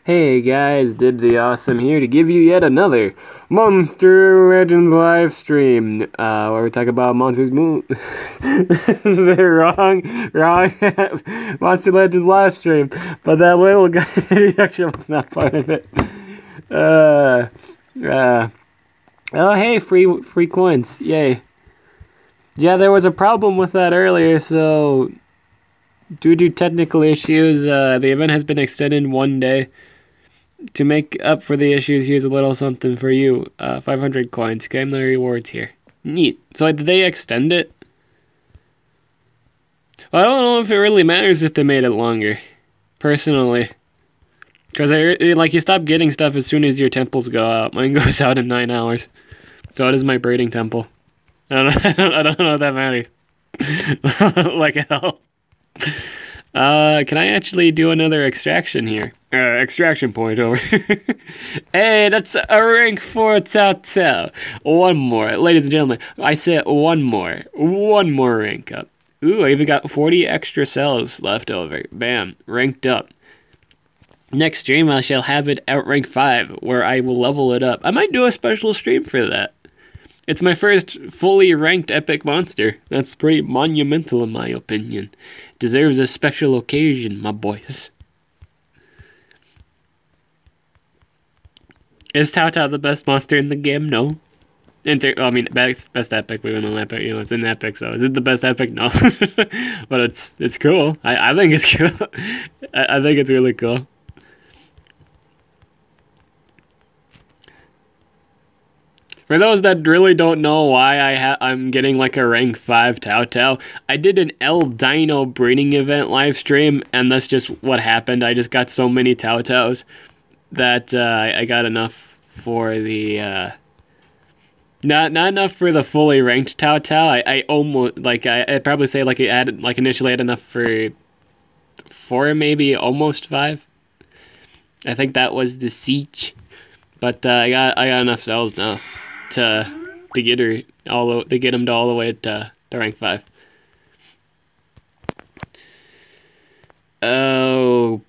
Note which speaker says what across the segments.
Speaker 1: Hey guys, did the awesome here to give you yet another Monster Legends live stream, where we talk about Monsters Moon. They're wrong. Monster Legends live stream, but that little guy actually was not part of it. Oh hey, free coins, yay. Yeah, there was a problem with that earlier, so due to technical issues, the event has been extended 1 day. To make up for the issues, here's a little something for you. 500 coins. Claim the rewards here. Neat. So did they extend it? Well, I don't know if it really matters if they made it longer. Personally. Because you stop getting stuff as soon as your temples go out. Mine goes out in 9 hours. So it is my breeding temple. I don't know if that matters. Like at all. Can I actually do another extraction here? Extraction point over. Hey, that's a rank 4 Tao. One more. Ladies and gentlemen, I said one more. One more rank up. Ooh, I even got 40 extra cells left over. Bam. Ranked up. Next stream, I shall have it at rank 5, where I will level it up. I might do a special stream for that. It's my first fully ranked epic monster. That's pretty monumental in my opinion. Deserves a special occasion, my boys. Is Tao the best monster in the game? No. Best epic. We went on epic. It's in epic. So is it the best epic? No. But it's cool. I think it's cool. I think it's really cool. For those that really don't know why I'm getting like a rank 5 Tao, I did an El Dino breeding event live stream, and that's just what happened. I just got so many Taos that I got enough for the not enough for the fully ranked Tao. I almost I'd probably say initially had enough for 4, maybe almost 5. I think that was the siege, but I got enough cells now to get him to all the way to rank 5. Oh,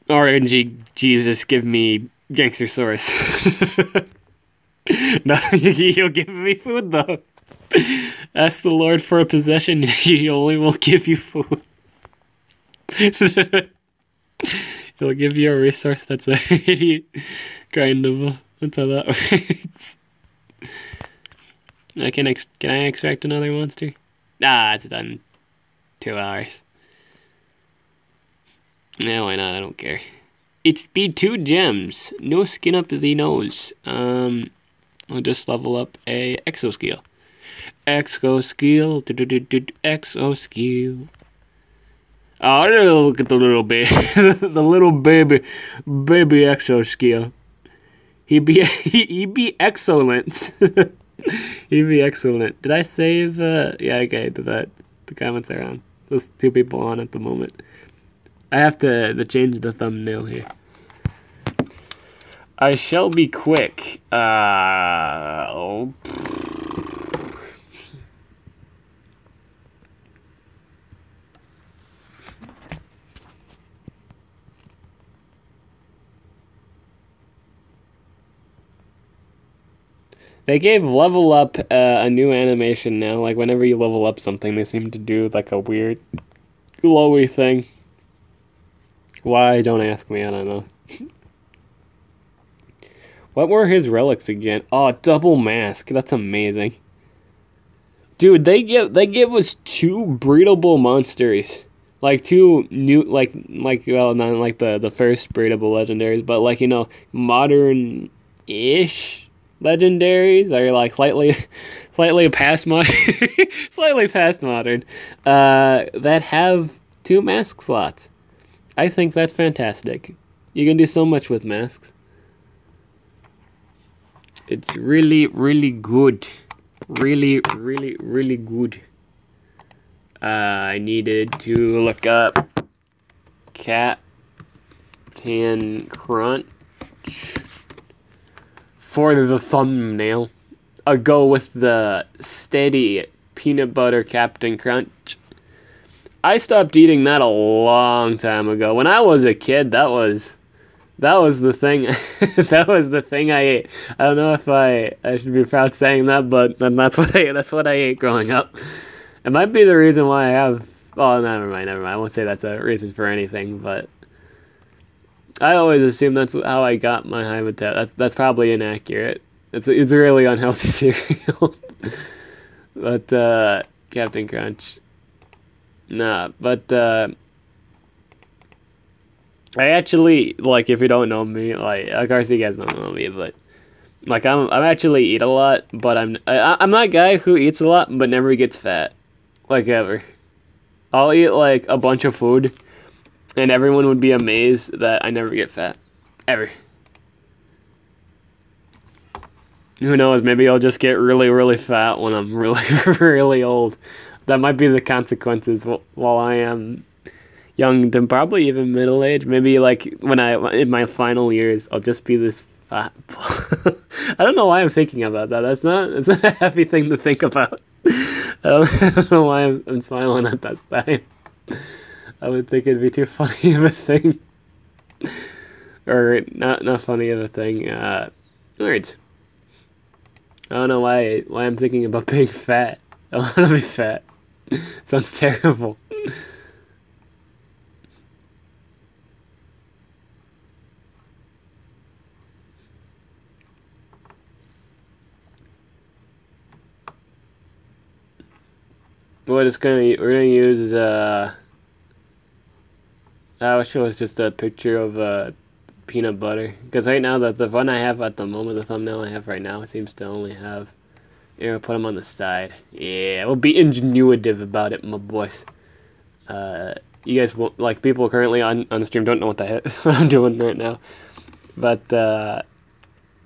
Speaker 1: RNG Jesus, give me Gangstersaurus. No, you'll give me food though. Ask the Lord for a possession, he only will give you food. He'll give you a resource that's already grindable. That's how that works. Can I extract another monster? It's done. 2 hours. No, why not? I don't care. It's be 2 gems. No skin up the nose. I'll just level up a exo skill. Exo skill. Exo skill. Oh, look at the little baby. The little baby exo skill. He be excellent. He'd be excellent. Did I save? Yeah, okay, did that. The comments are on. There's 2 people on at the moment. I have to change the thumbnail here. I shall be quick. They gave level up a new animation now. Like whenever you level up something, they seem to do like a weird glowy thing. Why? Don't ask me. I don't know. What were his relics again? Oh, double mask. That's amazing. Dude, they give us 2 breedable monsters. Like 2 new well, not like the first breedable legendaries, but modern-ish legendaries are like slightly past modern slightly past modern that have 2 mask slots. I think that's fantastic. You can do so much with masks. It's really good. Really good. I needed to look up Captian Crunch for the thumbnail. I'll go with the steady peanut butter Captain Crunch. I stopped eating that a long time ago. When I was a kid, that was That was the thing. That was the thing I ate. I don't know if I should be proud saying that, but that's what I ate growing up. It might be the reason why I have. Oh, never mind. I won't say that's a reason for anything, but I always assume that's how I got my high metabolism. That's probably inaccurate. It's a really unhealthy cereal. But Captain Crunch. Nah, but I actually, like, if you don't know me, like, of course you guys don't know me, but like I'm actually eat a lot, but I'm that guy who eats a lot but never gets fat, like, ever. I'll eat like a bunch of food, and everyone would be amazed that I never get fat, ever. Who knows? Maybe I'll just get really, really fat when I'm really, really old. That might be the consequences while I am young to probably even middle age. Maybe like when in my final years, I'll just be this fat. I don't know why I'm thinking about that. It's not a happy thing to think about. I don't know why I'm smiling at that time. I would think it'd be too funny of a thing, or not funny of a thing. Words. I don't know why I'm thinking about being fat. I want to be fat. Sounds terrible. We're gonna use I wish it was just a picture of peanut butter, because right now the one I have at the moment, the thumbnail I have right now, it seems to only have. Here, put them on the side. Yeah, we'll be ingenuitive about it, my boys. You guys won't, like, people currently on the stream don't know what what I'm doing right now, but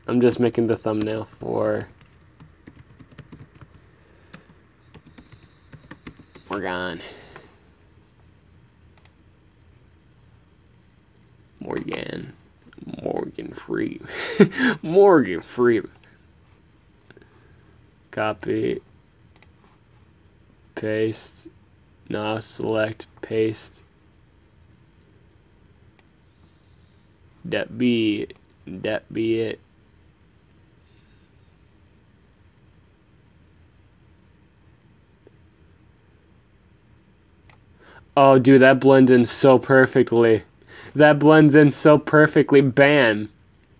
Speaker 1: I'm just making the thumbnail for Morgan Freeman. Morgan Freeman. Copy, paste, now select, paste, that be it. Oh, dude, that blends in so perfectly. That blends in so perfectly. Bam,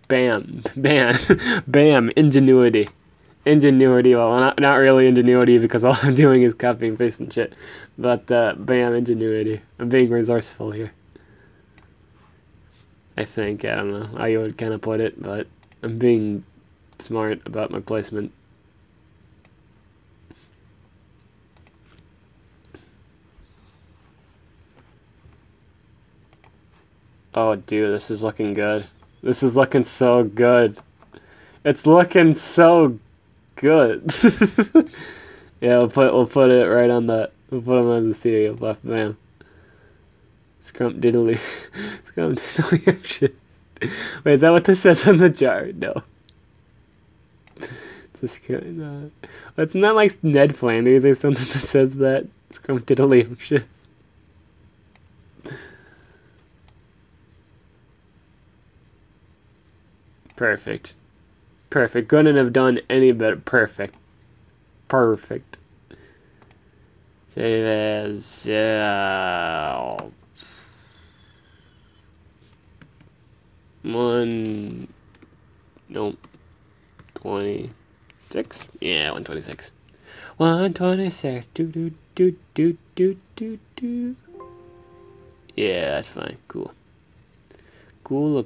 Speaker 1: bam, bam, bam, ingenuity. Ingenuity, well, not really ingenuity, because all I'm doing is copying, pasting shit. But, bam, ingenuity. I'm being resourceful here. I think, I don't know how you would kind of put it, but I'm being smart about my placement. Oh, dude, this is looking good. This is looking so good. It's looking so good. Yeah, we'll put it right on the. We'll put them on the cereal. Left, bam. Scrump diddly. Scrump diddly shit. Wait, is that what this says on the jar? No. It's not like Ned Flanders or something that says that. Scrump diddly shit. Perfect. Perfect. Couldn't have done any better. Perfect. Perfect. Save as one. Nope. 26. Yeah, 126. 126. Do. Yeah, that's fine. Cool. Cool.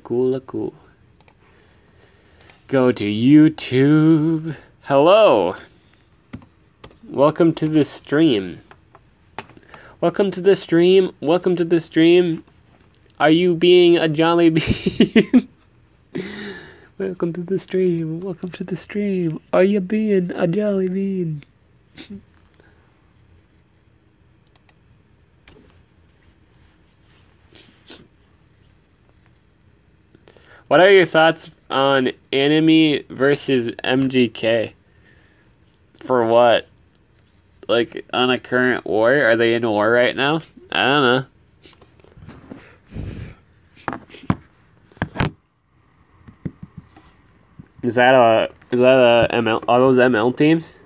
Speaker 1: Go to YouTube. Hello. Welcome to the stream. Welcome to the stream. Are you being a jolly bean? Welcome to the stream. Are you being a jolly bean? What are your thoughts on Enemy versus MGK? For what? Like, on a current war? Are they in war right now? I don't know. Is that a ML? Are those ML teams?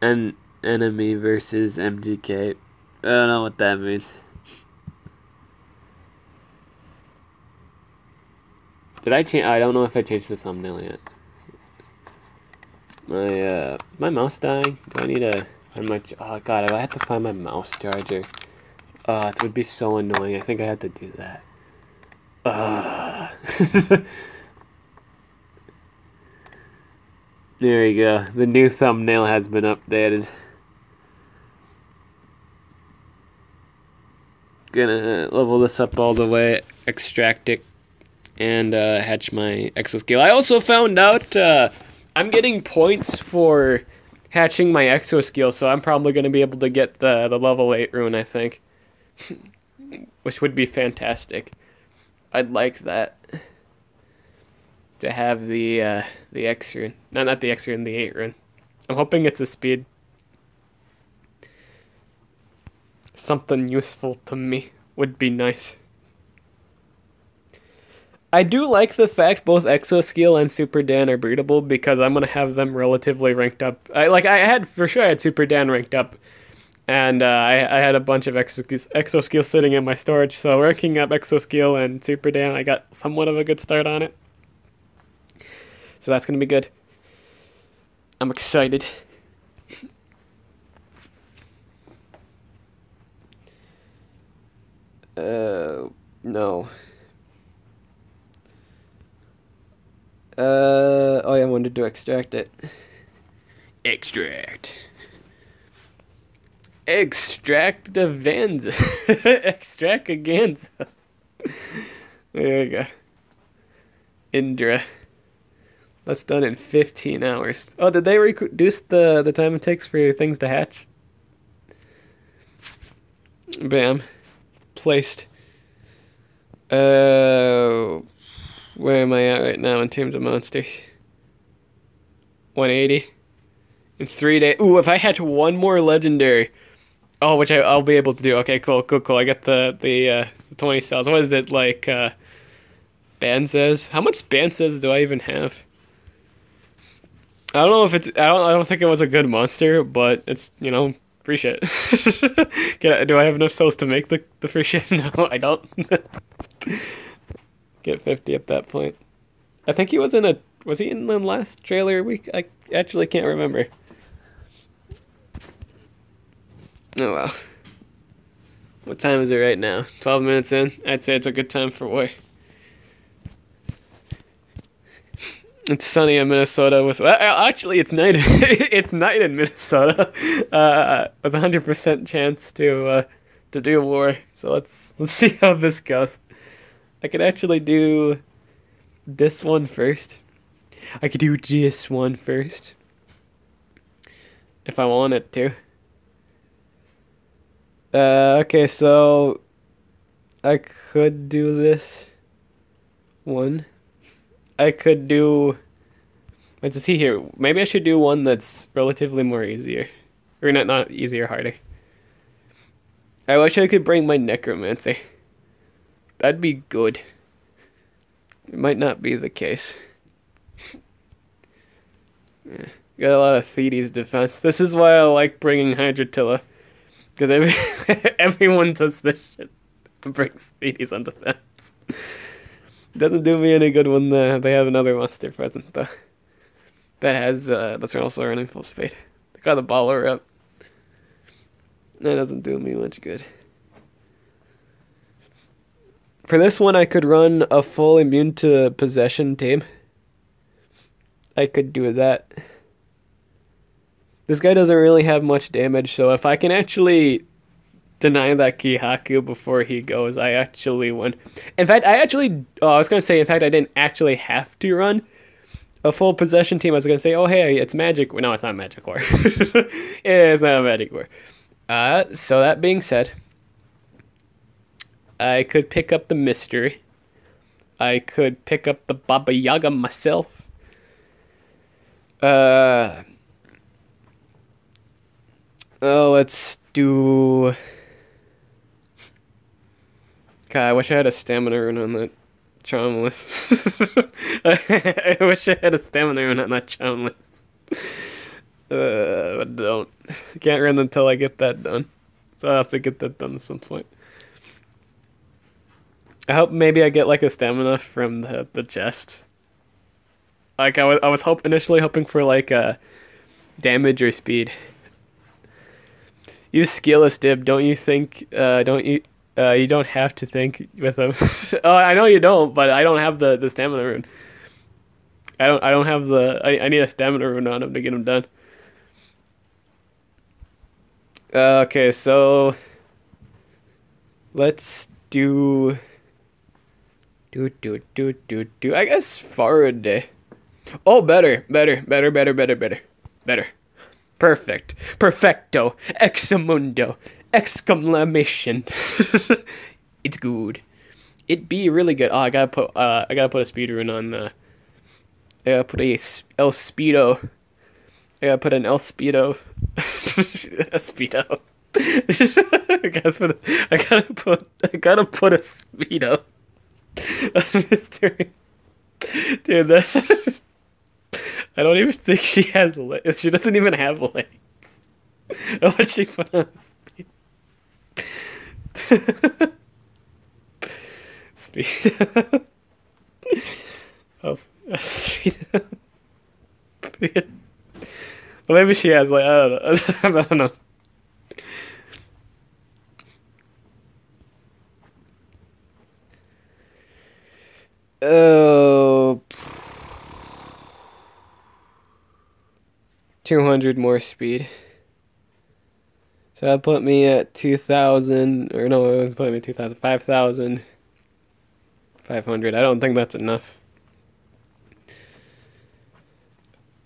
Speaker 1: And enemy versus MGK. I don't know what that means. Did I change? I don't know if I changed the thumbnail yet. My mouse dying. Do I need a? Oh god, I have to find my mouse charger. It would be so annoying. I think I have to do that. There we go. The new thumbnail has been updated. Gonna level this up all the way, extract it, and hatch my exoskill. I also found out I'm getting points for hatching my exoskill, so I'm probably going to be able to get the level 8 rune, I think. Which would be fantastic. I'd like that. To have the X rune. No, not the X rune, the 8 rune. I'm hoping it's a speed. Something useful to me would be nice. I do like the fact both Exoskill and Super Dan are breedable because I'm gonna have them relatively ranked up. I had Super Dan ranked up, and I had a bunch of Exoskill sitting in my storage. So ranking up Exoskill and Super Dan, I got somewhat of a good start on it. So that's gonna be good. I'm excited. No. Oh yeah, I wanted to extract it. Extract the Vanza. Extract again. There we go. Indra. That's done in 15 hours. Oh, did they reduce the time it takes for things to hatch? Bam. Placed. Where am I at right now in terms of monsters? 180 in 3 days. Ooh, if I hatch one more legendary, which I'll be able to do. Okay, cool. I got the 20 cells. What is it like? Ban says. How much ban says do I even have? I don't know if it's. I don't think it was a good monster, but it's free shit. Do I have enough cells to make the free shit? No, I don't. Get 50 at that point. I think he was was he in the last trailer week? I actually can't remember. Oh well. What time is it right now? 12 minutes in? I'd say it's a good time for war. It's sunny in Minnesota with actually it's night. It's night in Minnesota with 100% chance to do war. So let's see how this goes. I could actually do this one first. I could do this one first if I wanted to. Okay, so I could do this one. I could do. Let's see here. Maybe I should do one that's relatively more easier, or not easier, harder. I wish I could bring my necromancy. That'd be good. It might not be the case. Yeah, got a lot of Thedes defense. This is why I like bringing Hydratilla, because everyone does this shit and brings Thedes on defense. Doesn't do me any good when they have another monster present though. That's also running full speed. They got the baller up. That doesn't do me much good. For this one, I could run a full immune to possession team. I could do that. This guy doesn't really have much damage, so if I can actually deny that Kihaku before he goes, I actually win. In fact, I was going to say, in fact, I didn't actually have to run a full possession team. I was going to say, oh, hey, it's Magic. No, it's not Magic War. It's not Magic War. So that being said, I could pick up the Mystery. I could pick up the Baba Yaga myself. Let's do... God, I wish I had a stamina rune on that Charmless. I wish I had a stamina rune, not charmless. But don't. I can't run until I get that done. So I'll have to get that done at some point. I hope maybe I get like a stamina from the chest. Like I was initially hoping for like damage or speed. Use skillless dib. Don't you think? Don't you? You don't have to think with them. Oh, I know you don't, but I don't have the stamina rune. I don't have the. I need a stamina rune on him to get him done. Okay, so let's do. I guess Faraday. Oh, better. Perfect. Perfecto. Examundo. Exclamation. It's good. It'd be really good. Oh, I gotta put a speed rune on. I gotta put a El Speedo. I gotta put an El Speedo. A Speedo. I gotta put a Speedo. Dude, that's. I don't even think she has legs. She doesn't even have legs. What she put on speed? Speed. Oh, speed. Well, maybe she has like I don't know. Oh. 200 more speed. So that put me at 2,000, or no, it was putting me 2,000, 5,500. I don't think that's enough.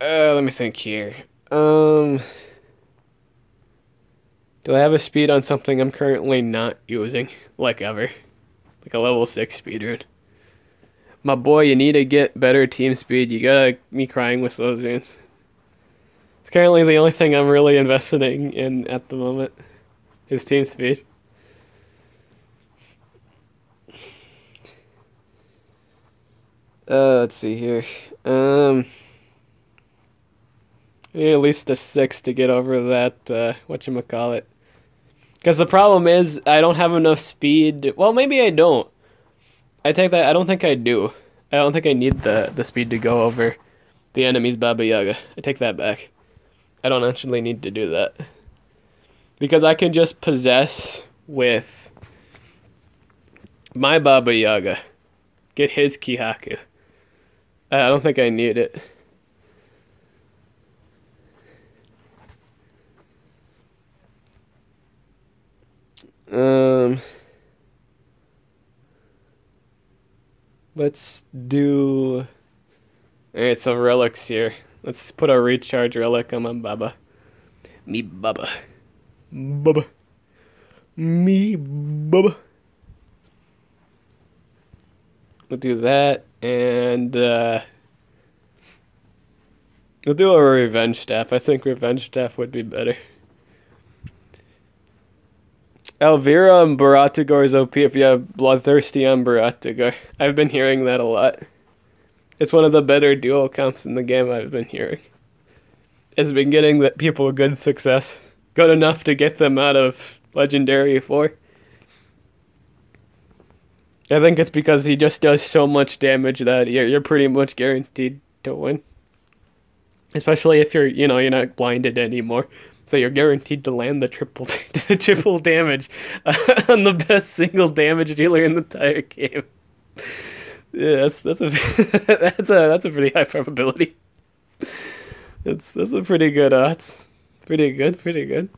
Speaker 1: Let me think here. Do I have a speed on something I'm currently not using, like ever? Like a level 6 speedrun. My boy, you need to get better team speed. You gotta be crying with those runes. It's currently the only thing I'm really investing in at the moment is team speed. Let's see here. I need at least a 6 to get over that, whatchamacallit. Because the problem is, I don't have enough speed. Well, maybe I don't. I take that, I don't think I do. I don't think I need the speed to go over the enemy's Baba Yaga. I take that back. I don't actually need to do that. Because I can just possess with my Baba Yaga. Get his Kihaku. I don't think I need it. Let's do. Alright, so relics here. Let's put a recharge relic on my Baba. Me Baba. Baba. Me Baba. We'll do that, and we'll do a revenge staff. I think revenge staff would be better. Elvira and Baratagor is OP if you have Bloodthirsty on Baratagor. I've been hearing that a lot. It's one of the better duo comps in the game I've been hearing. It's been getting the people good success. Good enough to get them out of Legendary 4. I think it's because he just does so much damage that you're pretty much guaranteed to win. Especially if you're not blinded anymore. So you're guaranteed to land the triple damage on the best single damage dealer in the entire game. Yeah, that's a pretty high probability. That's a pretty good odds. Pretty good.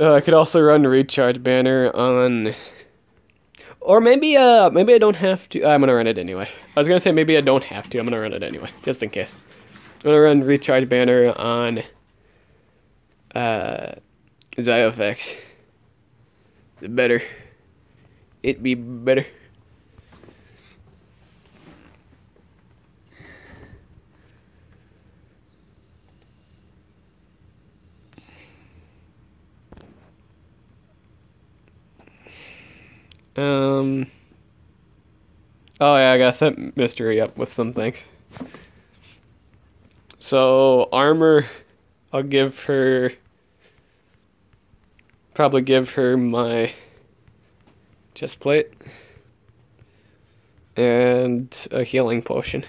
Speaker 1: I could also run recharge banner on, or maybe I don't have to. I'm gonna run it anyway. I was gonna say maybe I don't have to. I'm gonna run it anyway, just in case. I'm gonna run recharge banner on Zyophex. Better. It'd be better. Um. Oh yeah, I gotta set mystery up with some things. So armor, I'll give her. Probably give her my chest plate and a healing potion.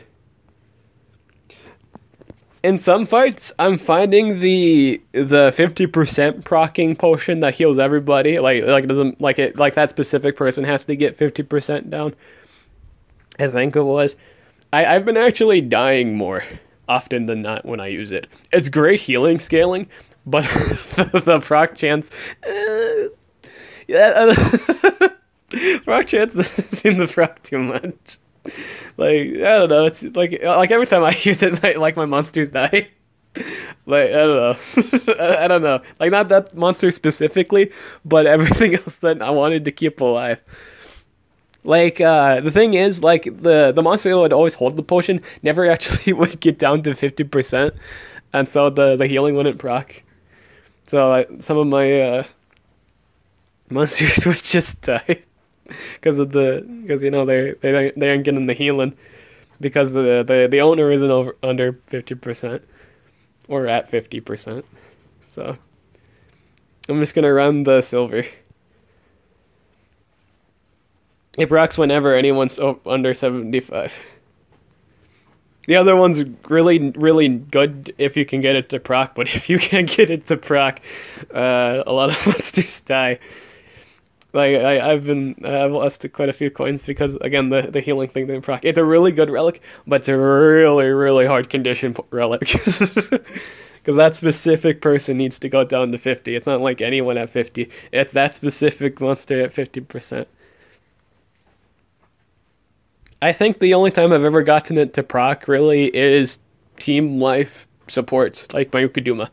Speaker 1: In some fights, I'm finding the 50% procking potion that heals everybody. Like it doesn't like it like that specific person has to get 50% down. I think it was. I've been actually dying more often than not when I use it. It's great healing scaling, but the proc chance, yeah, proc chance doesn't seem to proc too much. Like I don't know, it's like every time I use it, like my monsters die. Like I don't know, I don't know. Like not that monster specifically, but everything else that I wanted to keep alive. Like the thing is, like the monster that would always hold the potion never actually would get down to 50%, and so the healing wouldn't proc. So some of my monsters would just die because you know they aren't getting the healing because the owner isn't under 50% or at 50%. So I'm just gonna run the silver. It procs whenever anyone's under 75. The other one's really, really good if you can get it to proc, but if you can't get it to proc, a lot of monsters die. Like I've lost to quite a few coins because again the healing thing didn't proc. It's a really good relic, but it's a really, really hard condition relic. Because that specific person needs to go down to 50. It's not like anyone at 50. It's that specific monster at 50%. I think the only time I've ever gotten it to proc really is team life supports, like my Ukuduma.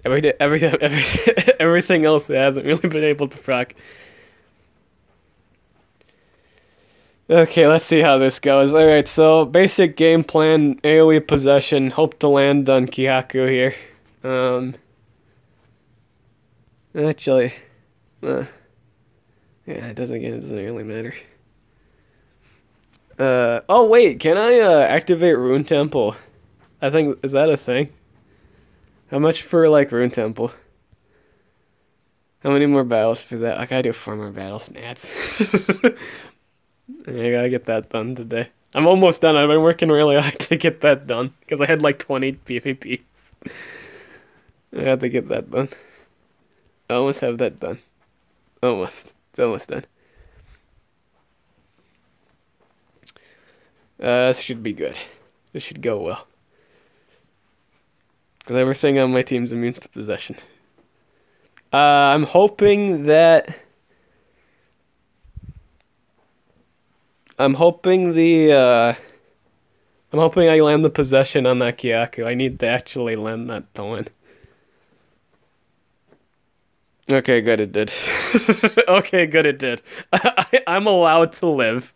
Speaker 1: Everything else it hasn't really been able to proc. Okay, let's see how this goes. Alright, so basic game plan, AoE possession, hope to land on Kihaku here. Actually, yeah, it doesn't really matter. Oh wait, can I activate Rune Temple? I think, is that a thing? How much for like Rune Temple? How many more battles for that? I gotta do 4 more battles, nats. I gotta get that done today. I'm almost done. I've been working really hard to get that done because I had like 20 PvPs. I had to get that done. I almost have that done. Almost. It's almost done. This should be good. This should go well. Because everything on my team's immune to possession. I'm hoping that... I'm hoping I land the possession on that Kyaku. I need to actually land that to win. Okay, good, it did. Okay, good, it did. I'm allowed to live.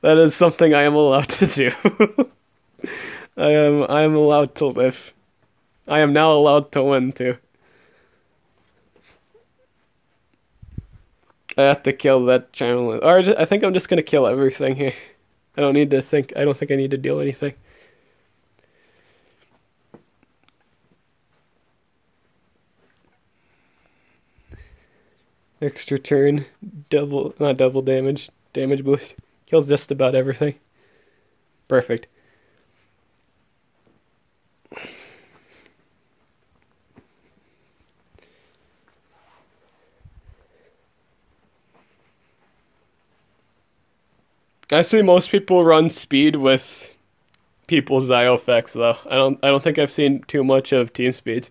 Speaker 1: That is something I am allowed to do. I am allowed to live. I am now allowed to win too. I have to kill that channel. Or I think I'm just gonna kill everything here. I don't need to think. I don't think I need to do anything. Extra turn, not double damage boost. Kills just about everything. Perfect. I see most people run speed with people's Zio effects though. I don't think I've seen too much of team speeds.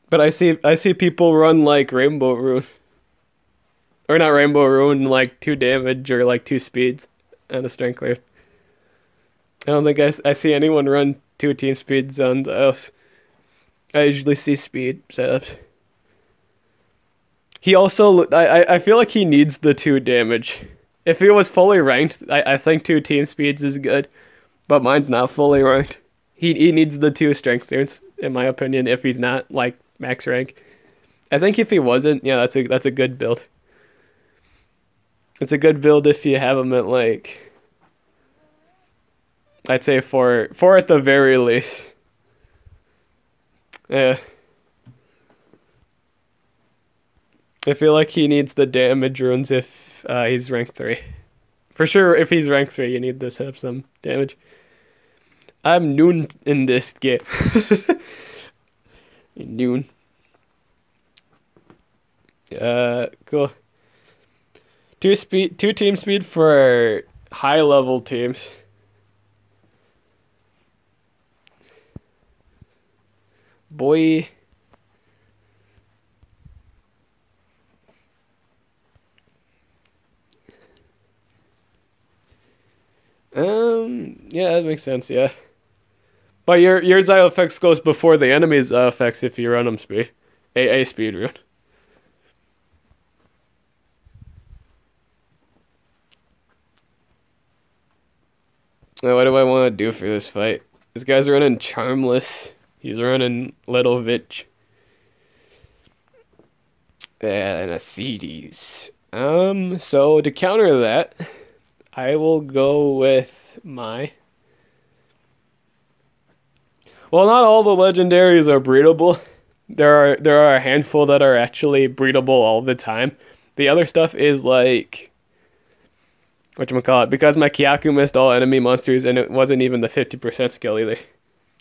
Speaker 1: But I see people run like Rainbow Rune. Or not Rainbow Rune, like 2 damage or like 2 speeds and a strength clear. I don't think I see anyone run 2 team speeds on the house. I usually see speed setups. He also, I feel like he needs the 2 damage. If he was fully ranked, I think 2 team speeds is good. But mine's not fully ranked. He needs the 2 strength turns in my opinion, if he's not like max rank. I think if he wasn't, yeah, that's a good build. It's a good build if you have him at like, I'd say four at the very least. Yeah. I feel like he needs the damage runes if he's rank 3. For sure, if he's rank 3, you need to have some damage. I'm noon in this game. Noon. Cool. 2 team speed for high level teams. Boy. Yeah, that makes sense, yeah. But your Xio effects goes before the enemy's effects if you run them speed. A speed rune. Now, what do I want to do for this fight? This guy's running Charmless. He's running Little Vitch. And a Thedes. So to counter that, I will go with my... Well, not all the legendaries are breedable. There are a handful that are actually breedable all the time. The other stuff is like... whatchamacallit, because my Kyaku missed all enemy monsters and it wasn't even the 50% skill either.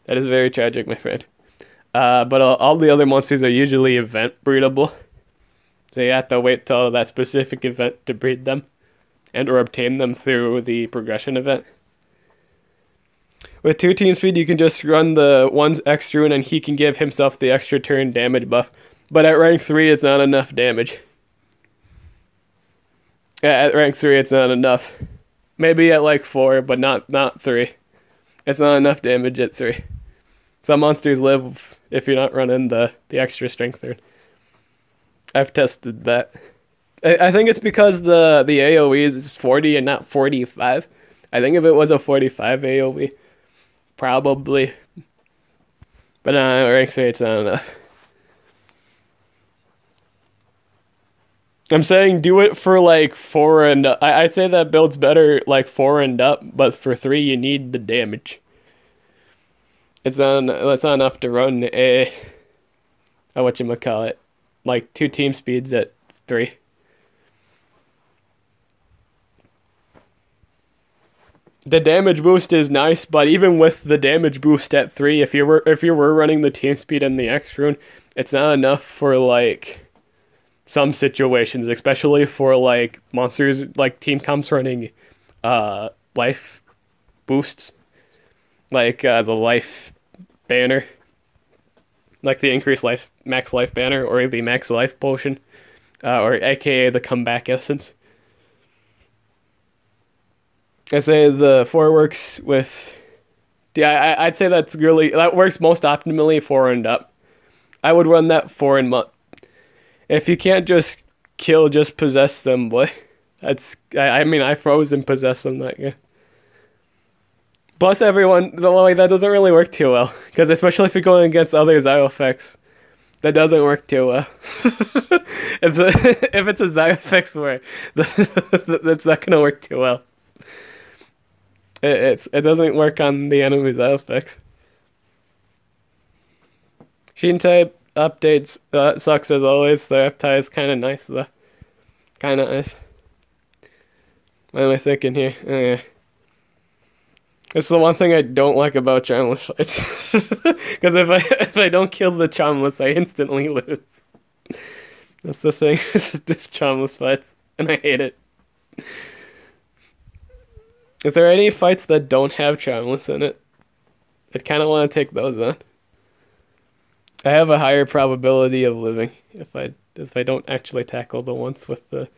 Speaker 1: That is very tragic, my friend. But all the other monsters are usually event breedable. So you have to wait till that specific event to breed them. And or obtain them through the progression event. With 2 team speed, you can just run the one's X rune and he can give himself the extra turn damage buff. But at rank 3, it's not enough damage. Yeah, at rank 3, it's not enough. Maybe at like 4, but not 3. It's not enough damage at 3. Some monsters live if you're not running the extra strength rune. I've tested that. I think it's because the AoE is 40 and not 45. I think if it was a 45 AoE, probably. But no, rank 3, it's not enough. I'm saying do it for like 4 and up. I'd say that build's better like 4 and up, but for 3 you need the damage. It's not enough to run whatchamacallit, like 2 team speeds at 3. The damage boost is nice, but even with the damage boost at 3, if you were running the team speed and the X rune, it's not enough for like some situations, especially for like monsters like team comps running life boosts, like the life banner, like the increased max life banner, or the max life potion, or aka the comeback essence. I say the 4 works with... Yeah, I'd say that works most optimally 4 and up. I would run that 4 and up. If you can't just kill, just possess them, boy. I mean, I froze and possessed them that game. Plus everyone, like, that doesn't really work too well. Because especially if you're going against other Xio effects, that doesn't work too well. If it's a Xio effects war, that's not going to work too well. It doesn't work on the enemy's effects. Sheen type updates sucks as always. The reptile is kind of nice though. Kind of nice. What am I thinking here? Yeah. It's the one thing I don't like about Charmless fights. Because if I don't kill the Charmless, I instantly lose. That's the thing with Charmless fights, and I hate it. Is there any fights that don't have Charmless in it? I'd kind of want to take those on. I have a higher probability of living if I don't actually tackle the ones with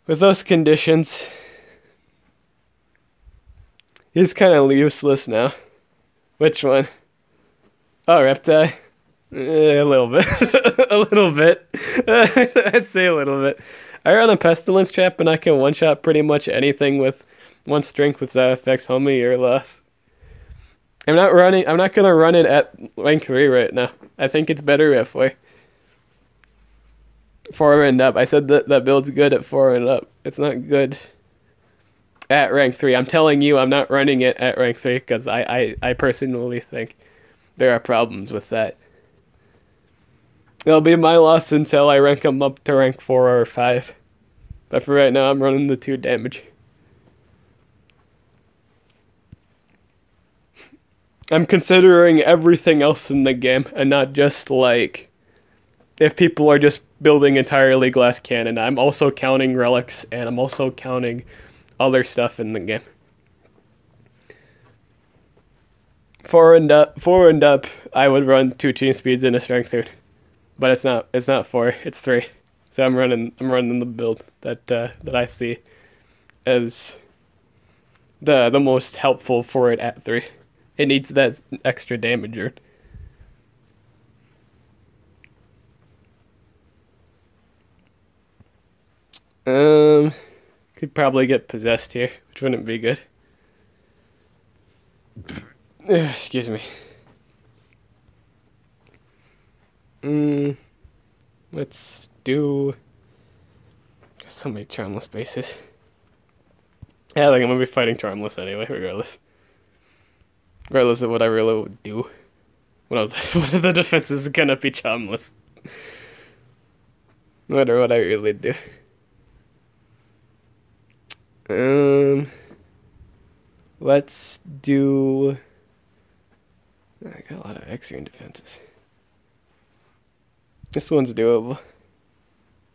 Speaker 1: those conditions. He's kind of useless now. Which one? Oh, Reptile. A little bit. A little bit. I'd say a little bit. I run a Pestilence Trap and I can one-shot pretty much anything with 1 strength with Xio effects homie or less. I'm not gonna run it at rank 3 right now. I think it's better at 4. 4 and up. I said that build's good at 4 and up. It's not good at rank 3. I'm telling you, I'm not running it at rank 3 because I personally think there are problems with that. It'll be my loss until I rank them up to rank 4 or 5. But for right now, I'm running the 2 damage. I'm considering everything else in the game and not just like if people are just building entirely glass cannon. I'm also counting relics and I'm also counting other stuff in the game. 4 and up, I would run 2 team speeds in a strength 3. But it's not 4, it's 3. So I'm running the build that I see as the most helpful for it at 3. It needs that extra damager. Could probably get possessed here, which wouldn't be good. Excuse me. Let's do so many charmless bases. Yeah, I think I'm gonna be fighting charmless anyway, regardless. Regardless of what I really would do. One of the defenses is gonna be charmless. No matter what I really do. Let's do. I got a lot of X-ray defenses. This one's doable.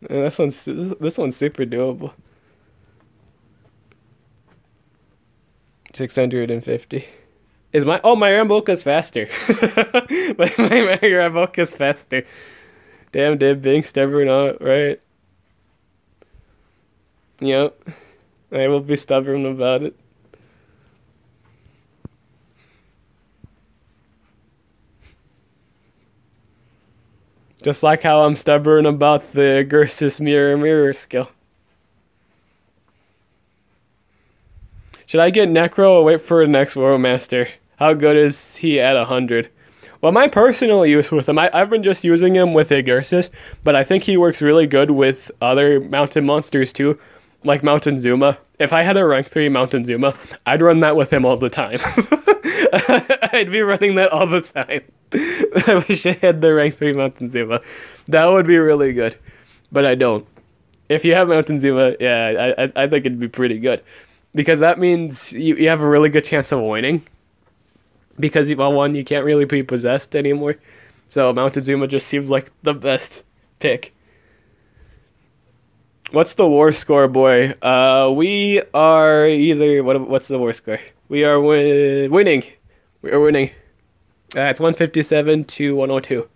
Speaker 1: This one's super doable. 650. Is my Ramboka's faster. my Ramboka's faster. Damn, dude, being stubborn out, right? Yep. I will be stubborn about it. Just like how I'm stubborn about the Gersis mirror skill. Should I get Necro or wait for the next World Master? How good is he at 100? Well, my personal use with him, I've been just using him with Gersis, but I think he works really good with other mountain monsters too, like Mountain Zuma. If I had a rank 3 Mountain Zuma, I'd run that with him all the time. I'd be running that all the time. I wish I had the rank 3 Mountain Zuma. That would be really good, but I don't. If you have Mountain Zuma, yeah, I think it'd be pretty good. Because that means you have a really good chance of winning. Because, well, one, you can't really be possessed anymore. So Mountain Zuma just seems like the best pick. What's the war score, boy? We are either... What's the war score? We are winning. We are winning. It's 157 to 102.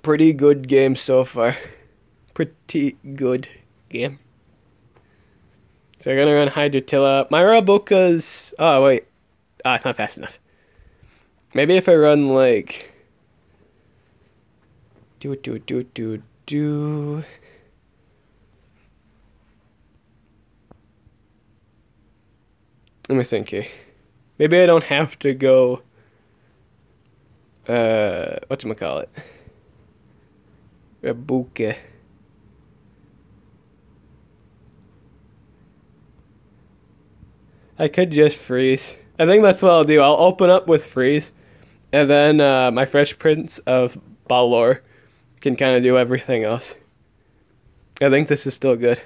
Speaker 1: Pretty good game so far. Pretty good game. So we're gonna run Hydrotilla. My Raboka's... Oh, wait. It's not fast enough. Maybe if I run, like... Let me think here. Maybe I don't have to go... whatchamacallit? Raboka. I could just freeze. I think that's what I'll do. I'll open up with freeze. And then my Fresh Prince of Balor can kind of do everything else. I think this is still good.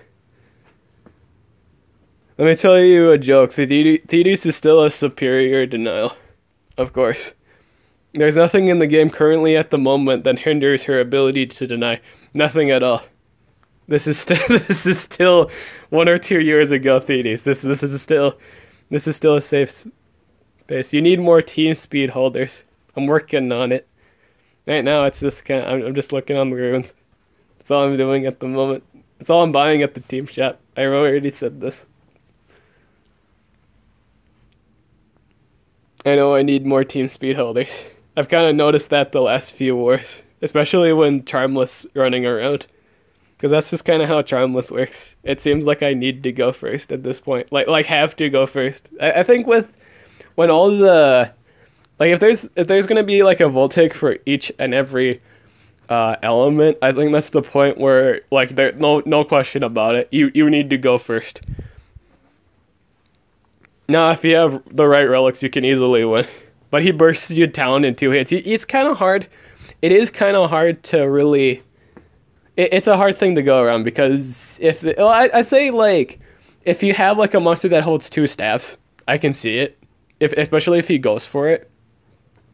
Speaker 1: Let me tell you a joke. Thetis is still a superior denial. Of course. There's nothing in the game currently at the moment that hinders her ability to deny. Nothing at all. This is still 1 or 2 years ago, Thetis. This is still a safe space. You need more team speed holders. I'm working on it. Right now, it's just I'm just looking on the runes. That's all I'm doing at the moment. That's all I'm buying at the team shop. I already said this. I know I need more team speed holders. I've kind of noticed that the last few wars, especially when Charmless running around. Because that's just kind of how Charmless works. It seems like I need to go first at this point. Like have to go first. I think with when all the like if there's gonna be like a Voltic for each and every element, I think that's the point where like there no question about it. You need to go first. Now if you have the right relics, you can easily win. But he bursts you down in 2 hits. It's kind of hard. It is kind of hard to really. It's a hard thing to go around because I say like if you have like a monster that holds 2 staffs, I can see it. Especially if he goes for it.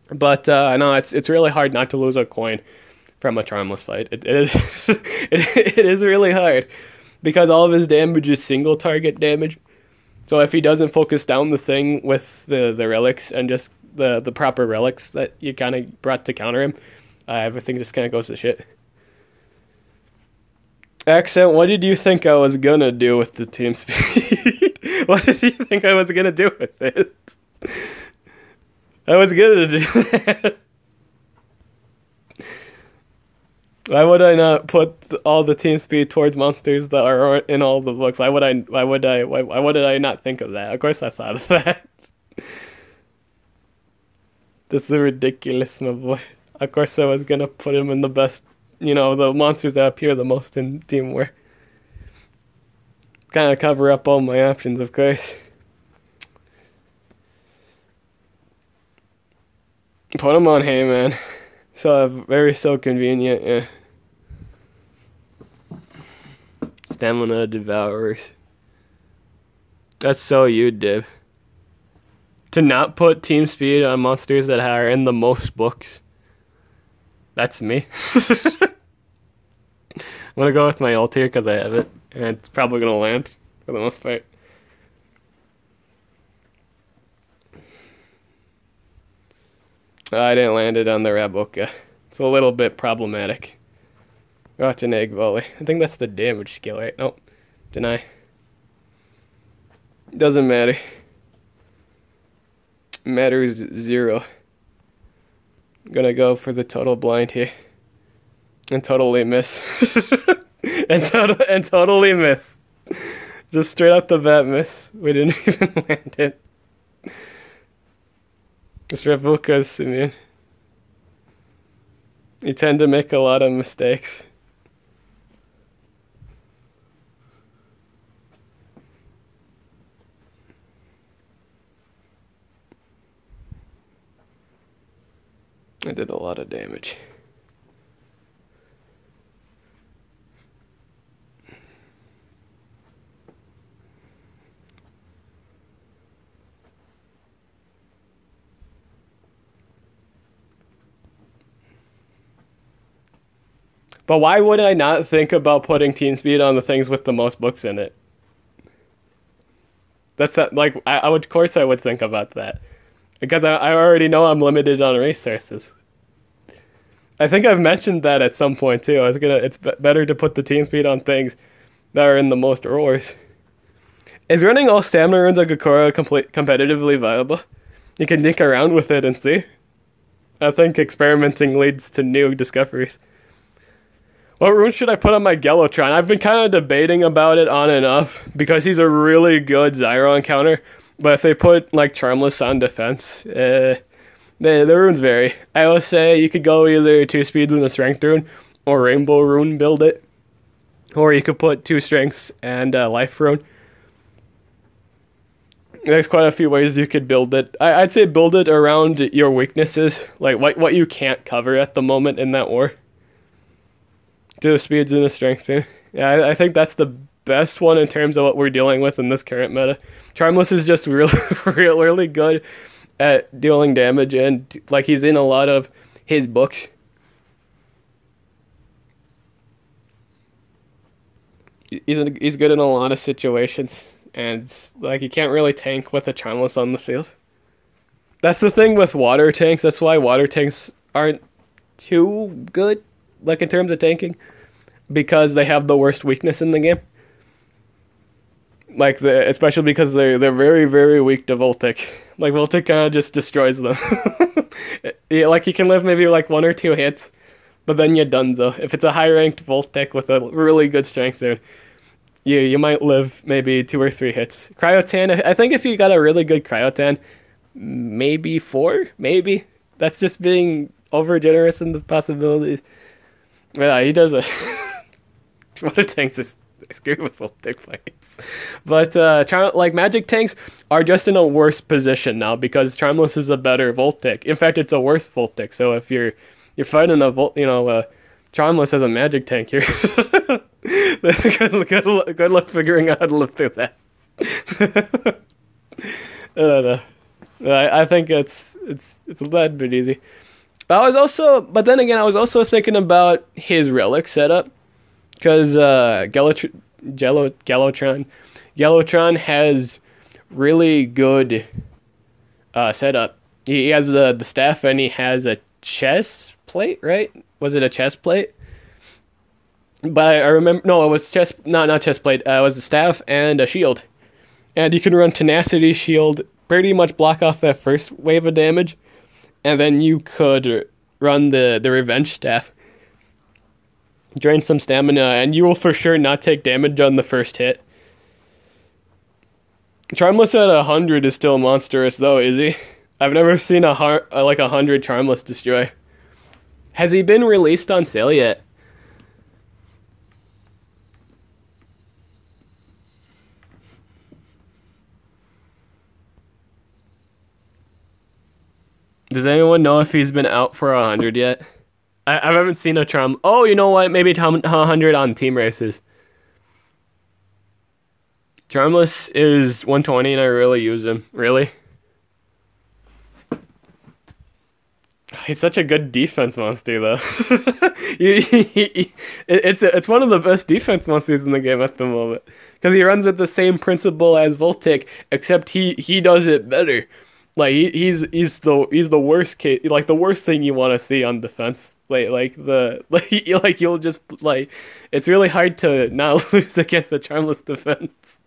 Speaker 1: But no, it's really hard not to lose a coin from a Charmless fight. It is it is really hard because all of his damage is single target damage. So if he doesn't focus down the thing with the relics and just the proper relics that you kind of brought to counter him, everything just kind of goes to shit. Accent, what did you think I was gonna do with the team speed? What did you think I was gonna do with it? I was gonna do that. Why would I not put all the team speed towards monsters that are in all the books? Why did I not think of that? Of course I thought of that. This is ridiculous, my boy. Of course I was gonna put him in the best, the monsters that appear the most in Team War. Kind of cover up all my options, of course. Put him on Heyman. So convenient, yeah. Stamina Devourers. That's so you, Div. To not put team speed on monsters that are in the most books. That's me. I'm gonna go with my ult here because I have it. And it's probably gonna land for the most part. I didn't land it on the Raboka. It's a little bit problematic. Watch an egg volley. I think that's the damage skill, right? Nope. Deny. Doesn't matter. Matters 0. I'm gonna go for the total blind here. And totally miss. and totally miss. Just straight out the bat miss. We didn't even land it. It's Rabokas, man. You tend to make a lot of mistakes. I did a lot of damage. But why would I not think about putting team speed on the things with the most books in it? That's not, like, of course I would think about that. Because I already know I'm limited on resources. I think I've mentioned that at some point too. It's better to put the team speed on things that are in the most roars. Is running all stamina runes on Gakora competitively viable? You can dink around with it and see. I think experimenting leads to new discoveries. What rune should I put on my Gelotron? I've been kind of debating about it on and off because he's a really good Zyron counter. But if they put like Charmless on defense, the runes vary. I will say you could go either 2 speeds and a strength rune or Rainbow rune build it. Or you could put 2 strengths and a life rune. There's quite a few ways you could build it. I'd say build it around your weaknesses, like what you can't cover at the moment in that war. 2 speeds and a strength thing. Yeah, I think that's the best one in terms of what we're dealing with in this current meta. Charmless is just really good at dealing damage, and like he's in a lot of his books. He's good in a lot of situations, and like you can't really tank with a Charmless on the field. That's the thing with water tanks. That's why water tanks aren't too good, like in terms of tanking, because they have the worst weakness in the game. Like especially because they're very, very weak to Voltic. Like Voltic kind of just destroys them. Yeah, like you can live maybe like 1 or 2 hits, But then you're done though. If it's a high ranked Volt tech with a really good strength there, you might live maybe 2 or 3 hits. Cryotan, I think if you got a really good Cryotan, maybe 4, maybe. That's just being over generous in the possibilities. Yeah, he does a water tanks is screwed with Volt tech fights. But like magic tanks are just in a worse position now because Charmless is a better Volt tech. In fact, it's a worse Volt tech. So if you're fighting a Volt, Charmless as a magic tank here. Good luck figuring out how to live through that. I don't know. I think it's a little bit easy. But then again, I was also thinking about his relic setup because Gallotron has really good setup. He has the staff and he has a chest plate, right? Was it a chest plate? But I remember, no, it was not chest plate. It was a staff and a shield. And you can run Tenacity Shield, pretty much block off that first wave of damage. And then you could run the Revenge Staff. Drain some stamina, and you will for sure not take damage on the first hit. Charmless at 100 is still monstrous though, is he? I've never seen a 100 Charmless destroy. Has he been released on sale yet? Does anyone know if he's been out for 100 yet? I haven't seen a Charm. Oh, you know what? Maybe 100 on team races. Charmless is 120 and I really use him. Really? He's such a good defense monster, though. It's one of the best defense monsters in the game at the moment because he runs at the same principle as Voltic, except he does it better. Like he's the worst case, like the worst thing you want to see on defense. You'll just it's really hard to not lose against the Charmless defense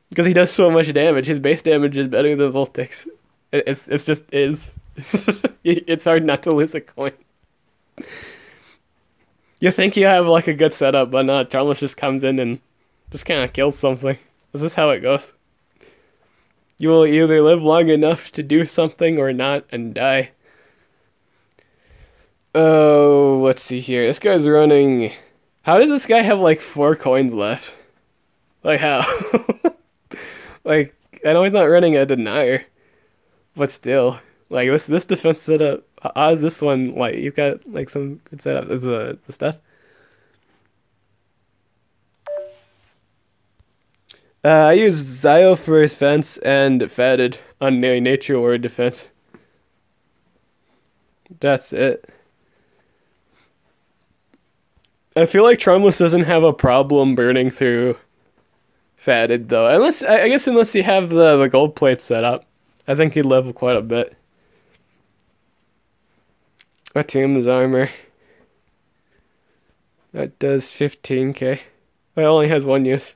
Speaker 1: because he does so much damage. His base damage is better than Voltic's. It's just is. It's hard not to lose a coin. You think you have like a good setup, but not. Charmless just comes in and just kind of kills something. Is this how it goes? You will either live long enough to do something or not and die. Oh, let's see here. This guy's running... How does this guy have like 4 coins left? Like how? Like, I know he's not running a denier. But still. Like, this defense setup... How is this one, like, he's got like some good setup. The stuff. I use Zio for his fence and Fatted on Nature Ward defense. That's it. I feel like Charmless doesn't have a problem burning through Fatted though. I guess unless you have the gold plate set up. I think he'd level quite a bit. Attune's armor. That does 15k. It only has 1 use.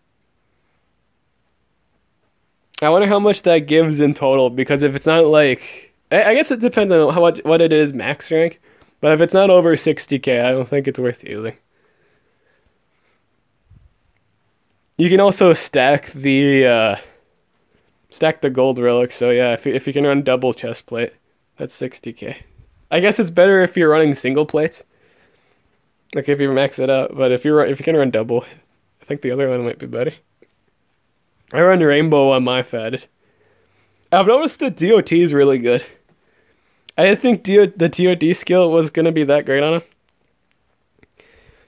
Speaker 1: I wonder how much that gives in total, because if it's not like... I guess it depends on what it is max rank, but if it's not over 60k, I don't think it's worth using. You can also stack the gold relic, so yeah, if you can run double chest plate, that's 60k. I guess it's better if you're running single plates, like if you max it out, but if you can run double, I think the other one might be better. I run Rainbow on my Fatted. I've noticed the DOT is really good. I didn't think the DOT skill was going to be that great on him.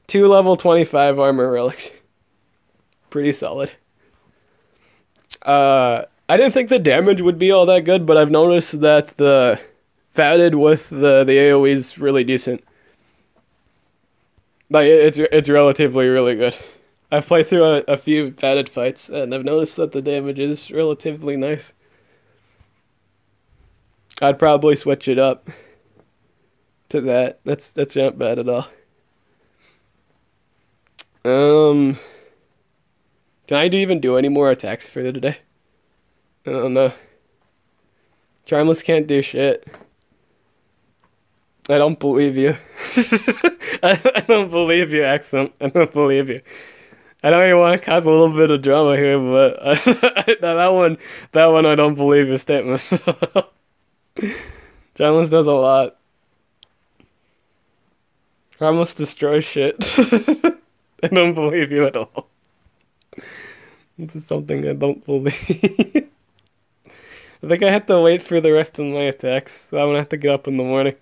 Speaker 1: 2 level 25 armor relics. Pretty solid. I didn't think the damage would be all that good, but I've noticed that the Fatted with the AoE is really decent. Like, it's relatively really good. I've played through a few Fatted fights, and I've noticed that the damage is relatively nice. I'd probably switch it up to that. That's not bad at all. Can I even do any more attacks for today? I don't know. Charmless can't do shit. I don't believe you. I don't believe you, accent. I don't believe you. I know you want to cause a little bit of drama here, but that one, I don't believe your statement. Journalist does a lot. Ramos destroys shit. I don't believe you at all. This is something I don't believe. I think I have to wait for the rest of my attacks. So I'm gonna have to get up in the morning.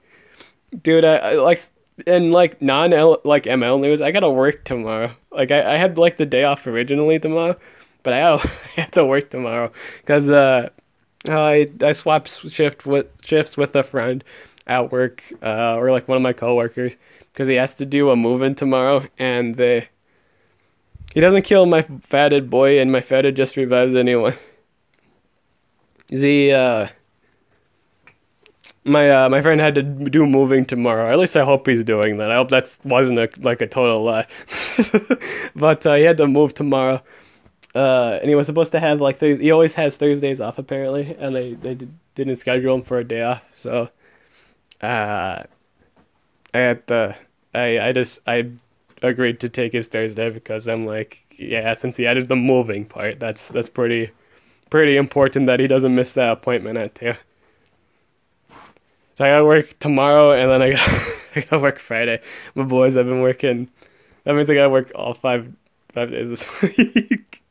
Speaker 1: Dude, I like in like like ML news, I gotta work tomorrow. Like I had like the day off originally tomorrow, but I have to work tomorrow because I swapped shifts with a friend at work or like one of my coworkers because he has to do a move-in tomorrow, and he doesn't kill my fatted boy, and my fatted just revives anyone. My friend had to do moving tomorrow. At least I hope he's doing that. I hope that wasn't like a total lie. But he had to move tomorrow, and he was supposed to have like he always has Thursdays off apparently, and they didn't schedule him for a day off. So, I had to I agreed to take his Thursday because I'm like, yeah, since he added the moving part, that's pretty important that he doesn't miss that appointment at 2. So I gotta work tomorrow, and then I gotta work Friday. My boys have been working. That means I gotta work all five days this week.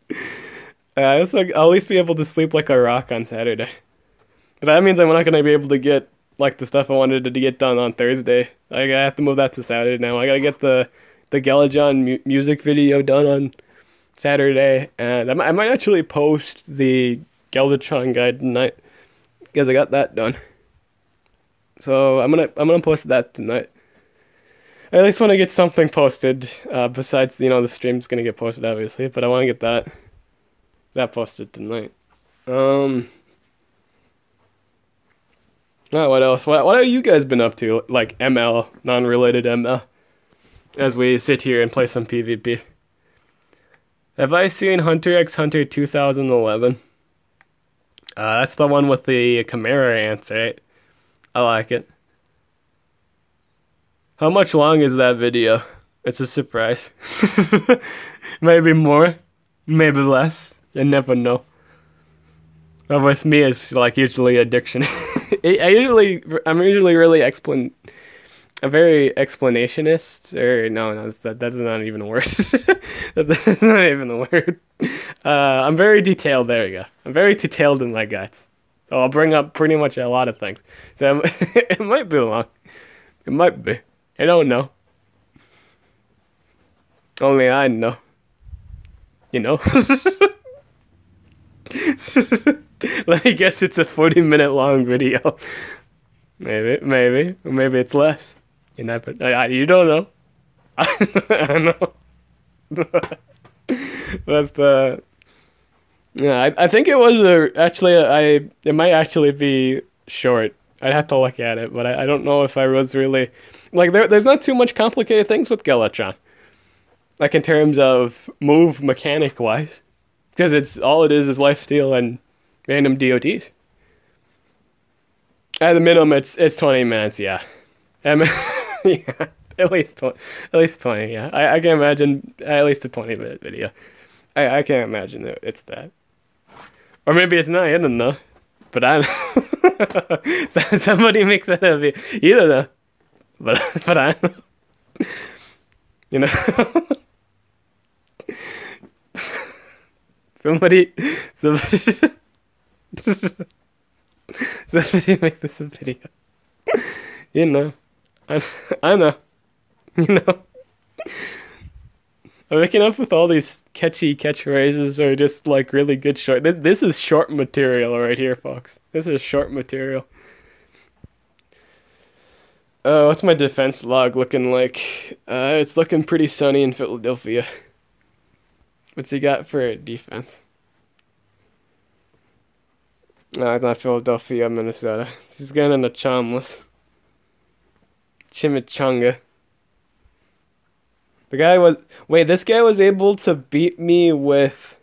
Speaker 1: It's like I'll at least be able to sleep like a rock on Saturday. But that means I'm not gonna be able to get like the stuff I wanted to get done on Thursday. I have to move that to Saturday now. I gotta get the Galajon music video done on Saturday, and I might actually post the Galvatron guide tonight because I got that done. So I'm gonna post that tonight. I at least want to get something posted. Besides, the stream's gonna get posted obviously, but I want to get that posted tonight. Oh, what else? What have you guys been up to? Like ML, non-related ML, as we sit here and play some PvP. Have I seen Hunter x Hunter 2011? That's the one with the Chimera ants, right? I like it. How much long is that video? It's a surprise. Maybe more, maybe less. You never know. But with me, it's like usually addiction. I'm usually really a very explanationist, or no, that's not even a word. That's not even a word. I'm very detailed. There you go. I'm very detailed in my guides. So I'll bring up pretty much a lot of things. So it might be long. It might be. I don't know. Only I know. Let me guess, it's a 40-minute long video. Maybe, or maybe it's less. You don't know. I know. That's the. Yeah, I think it was it might actually be short. I'd have to look at it, but I don't know if I was really like there's not too much complicated things with Galvatron. Like in terms of move mechanic wise. Because it's all it is lifesteal and random DOTs. At the minimum it's 20 minutes, yeah. Yeah, at least 20, yeah. I can imagine at least a 20-minute video. I can't imagine it's that. Or maybe it's not, I don't know. But I know. Somebody make that a video. You don't know. But I know. You know? Somebody make this a video. You know. I know. You know. I'm waking up with all these catchy catchphrases or just like really good short. This is short material right here, folks. This is short material. What's my defense log looking like? It's looking pretty sunny in Philadelphia. What's he got for defense? No, it's not Philadelphia, Minnesota. He's getting a chomless. Chimichanga. This guy was able to beat me with...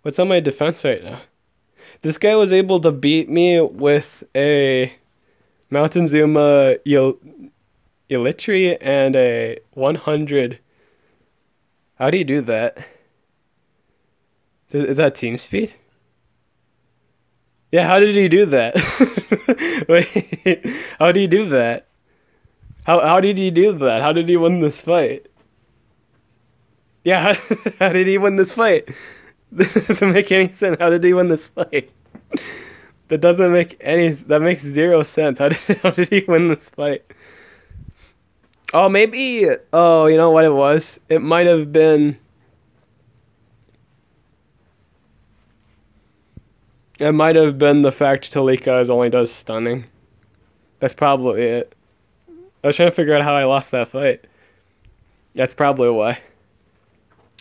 Speaker 1: What's on my defense right now? This guy was able to beat me with a Montezuma, Elitri, and a 100. How do you do that? Is that team speed? Yeah, how did he do that? Wait, how did he do that? How did he do that? How did he win this fight? Yeah, how did he win this fight? This doesn't make any sense. How did he win this fight? That makes zero sense. How did he win this fight? Oh, maybe, oh, you know what it was? It might have been the fact Talika only does stunning. That's probably it. I was trying to figure out how I lost that fight. That's probably why.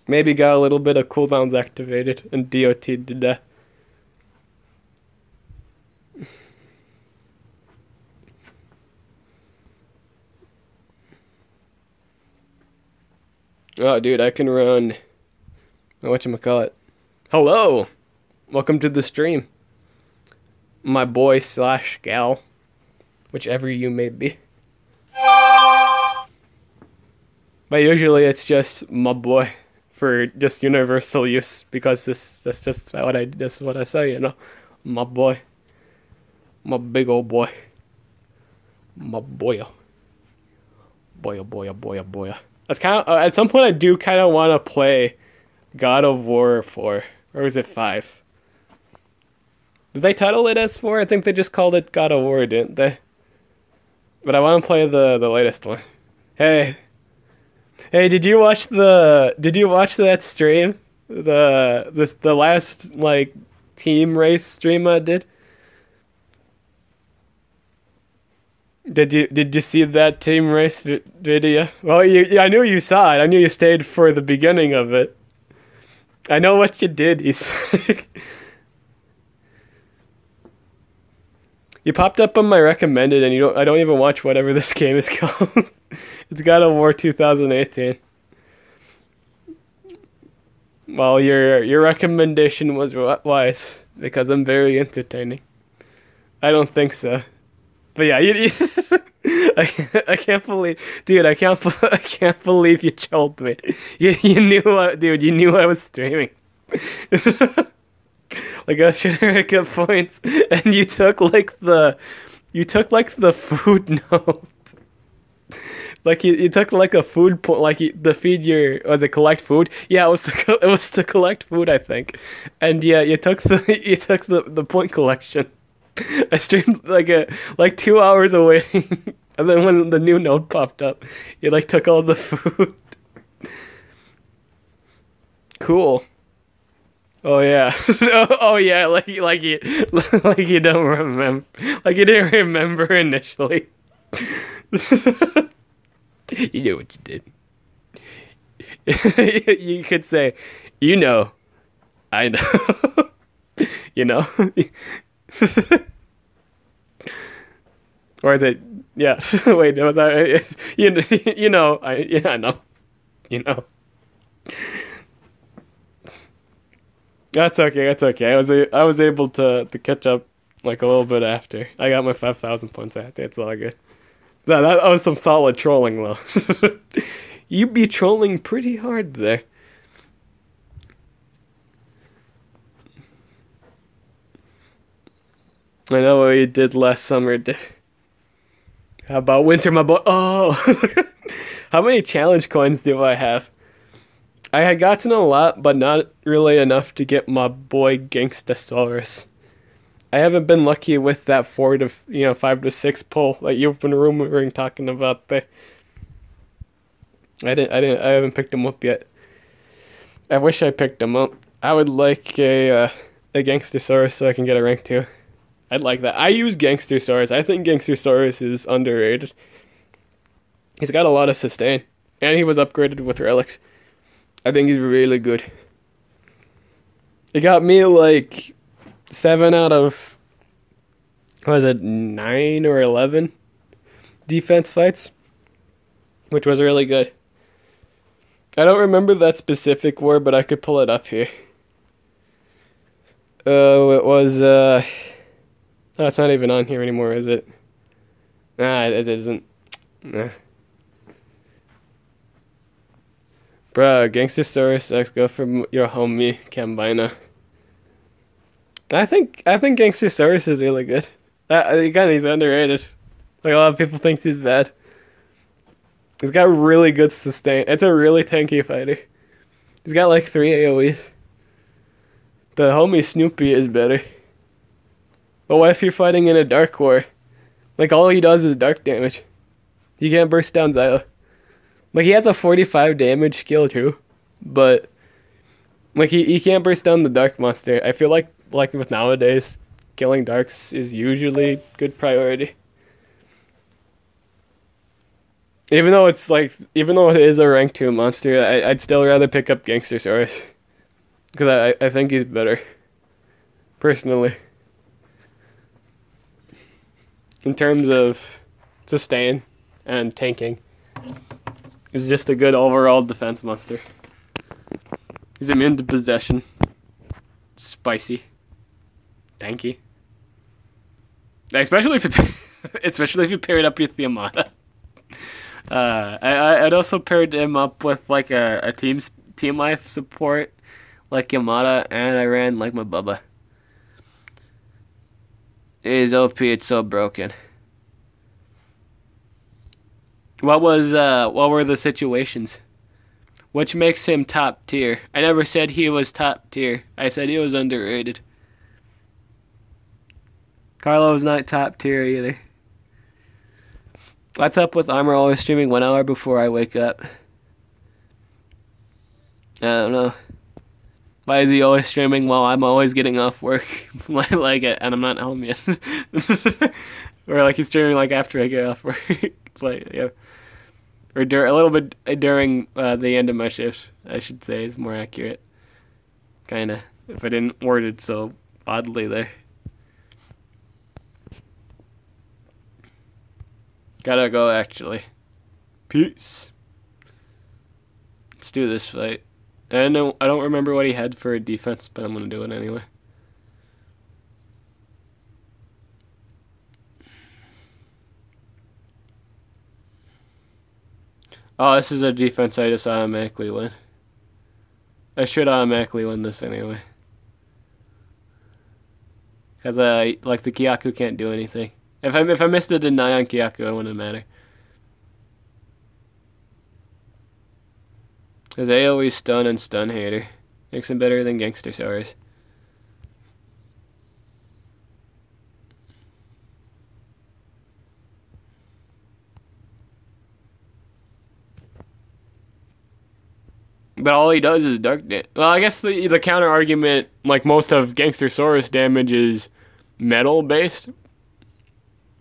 Speaker 1: Maybe got a little bit of cooldowns activated and DOT'd to death. Oh, dude, I can run. Whatchamacallit. Hello! Welcome to the stream. My boy / gal. Whichever you may be. But usually it's just my boy. For just universal use. Because that's just what I say, you know. My boy. My big old boy. My boy. Boy. That's kind of at some point I do kind of want to play God of War 4, or is it 5? Did they title it as 4? I think they just called it God of War, didn't they? But I want to play the latest one. Hey, did you watch that stream? The last like team race stream I did? Did you see that team race video? Well, I knew you saw it. I knew you stayed for the beginning of it. I know what you did. You popped up on my recommended, and I don't even watch whatever this game is called. It's God of War 2018. Well, your recommendation was wise because I'm very entertaining. I don't think so. But yeah, I can't believe, dude. I can't believe you trolled me. You knew I was streaming. Like I was trying to make up points, and you took like the food note. Like you took like a food point, like the feed your collect food? Yeah, it was to collect food, I think. And yeah, you took the point collection. I streamed like 2 hours of waiting, and then when the new note popped up, you like took all the food. Cool. Oh yeah. Oh yeah. Like you don't remember. Like you didn't remember initially. You knew what you did. You could say, you know, I know. You know. Or is it? Yeah. Wait. Was that? You know. I know. You know. That's okay. I was able to catch up like a little bit after. I got my 5,000 points after. It's all good. That was some solid trolling though. You be trolling pretty hard there. I know what you did last summer. How about winter, my boy? Oh, how many challenge coins do I have? I had gotten a lot, but not really enough to get my boy Gangstasaurus. I haven't been lucky with that 5 to 6 pull that you've been rumoring talking about there. I haven't picked him up yet. I wish I picked him up. I would like a Gangstasaurus so I can get a rank 2. I'd like that. I use Gangstasaurus. I think Gangstasaurus is underrated. He's got a lot of sustain, and he was upgraded with relics. I think he's really good. It got me like 7 out of, what was it, 9 or 11 defense fights, which was really good. I don't remember that specific war, but I could pull it up here. It was, oh, it's not even on here anymore, is it? Nah, it isn't. Nah. Bruh, Gangster Story 6, go for your homie, Kambina. I think Gangster Stories is really good. Again, he's underrated. Like, a lot of people think he's bad. He's got really good sustain. It's a really tanky fighter. He's got like 3 AoEs. The homie Snoopy is better. But what if you're fighting in a Dark War? Like, all he does is dark damage. You can't burst down Zyla. Like, he has a 45 damage skill too. But, like, he can't burst down the Dark monster. I feel like with nowadays, killing Darks is usually good priority. Even though it is a rank 2 monster, I'd still rather pick up Gangstersaurus. Because I think he's better. Personally. In terms of sustain and tanking. He's just a good overall defense monster. He's immune to possession. Spicy. Tanky. Especially if you pair it up with Yamada. I'd also paired him up with like a team life support like Yamada, and I ran like my Bubba. His OP, it's so broken. What were the situations? Which makes him top tier? I never said he was top tier. I said he was underrated. Carlo's not top tier either. What's up with Armor always streaming 1 hour before I wake up? I don't know. Why is he always streaming while I'm always getting off work? Like it, and I'm not home yet. Or like he's streaming like after I get off work. Like, yeah. Or a little bit during the end of my shift, I should say, is more accurate. Kinda. If I didn't word it so oddly there. Gotta go, actually. Peace. Let's do this fight. I don't remember what he had for a defense, but I'm gonna do it anyway. Oh, this is a defense I just automatically win. I should automatically win this anyway. Because like the Kyaku can't do anything. If I missed a deny on Kyaku, it wouldn't matter. Because AoE stun and stun hater makes him better than Gangstersaurus. But all he does is dark damage. Well, I guess the counter argument, like most of Gangstersaurus damage, is metal based.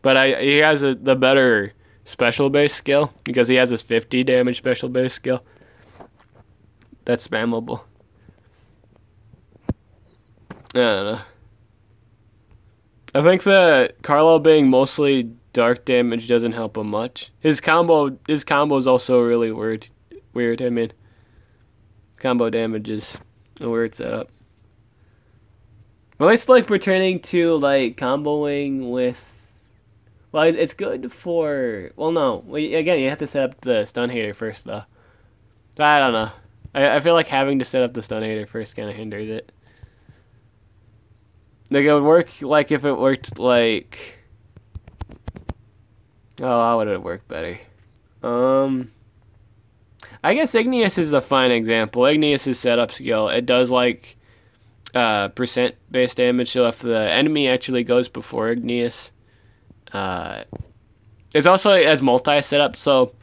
Speaker 1: But he has the better special base skill because he has his 50 damage special base skill. That's spammable. I don't know. I think that Carlo being mostly dark damage doesn't help him much. His combo is also really weird. I mean, combo damage is a weird setup. Well, it's like pertaining to like comboing with. Well, it's good for. Well, no. Again, you have to set up the stun hater first, though. I don't know. I feel like having to set up the stun hater first kind of hinders it. Like, it would work, like, if it worked, like... Oh, how would it work better? I guess Igneous is a fine example. Igneous' setup skill, it does, like, percent base damage, so if the enemy actually goes before Igneous... it's also as multi-setup, so...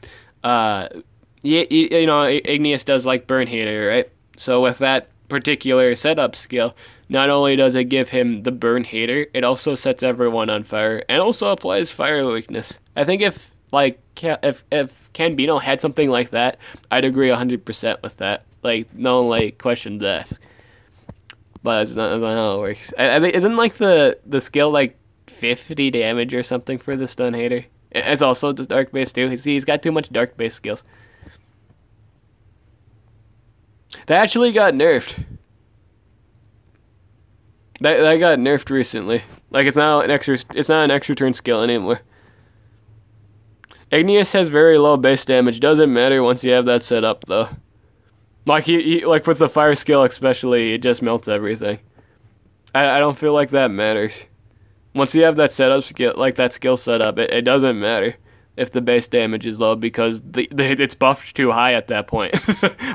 Speaker 1: You know, Igneous does like burn hater, right? So with that particular setup skill, not only does it give him the burn hater, it also sets everyone on fire and also applies fire weakness. I think if Canbino had something like that, I'd agree 100% with that. Like, no like questions asked. But that's not how it works. I think isn't like the skill like 50 damage or something for the stun hater? It's also the dark base too. He's got too much dark base skills. That actually got nerfed. That got nerfed recently. Like it's not an extra turn skill anymore. Igneous has very low base damage. Doesn't matter once you have that set up, though. Like like with the fire skill especially, it just melts everything. I don't feel like that matters. Once you have that setup skill, like that skill set up, it doesn't matter if the base damage is low because it's buffed too high at that point.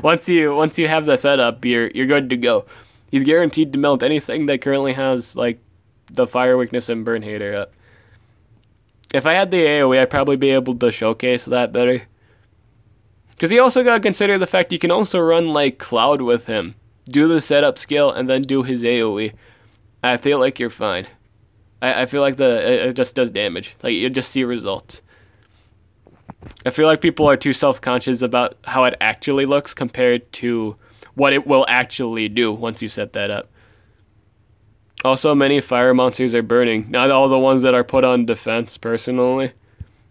Speaker 1: once you have the setup, you're good to go. He's guaranteed to melt anything that currently has like the fire weakness and burn hater up. If I had the AoE, I'd probably be able to showcase that better. Because you also gotta consider the fact you can also run like Cloud with him, do the setup skill, and then do his AoE. I feel like you're fine. I feel like it just does damage. Like you just see results. I feel like people are too self-conscious about how it actually looks compared to what it will actually do once you set that up. Also, many fire monsters are burning. Not all the ones that are put on defense, personally.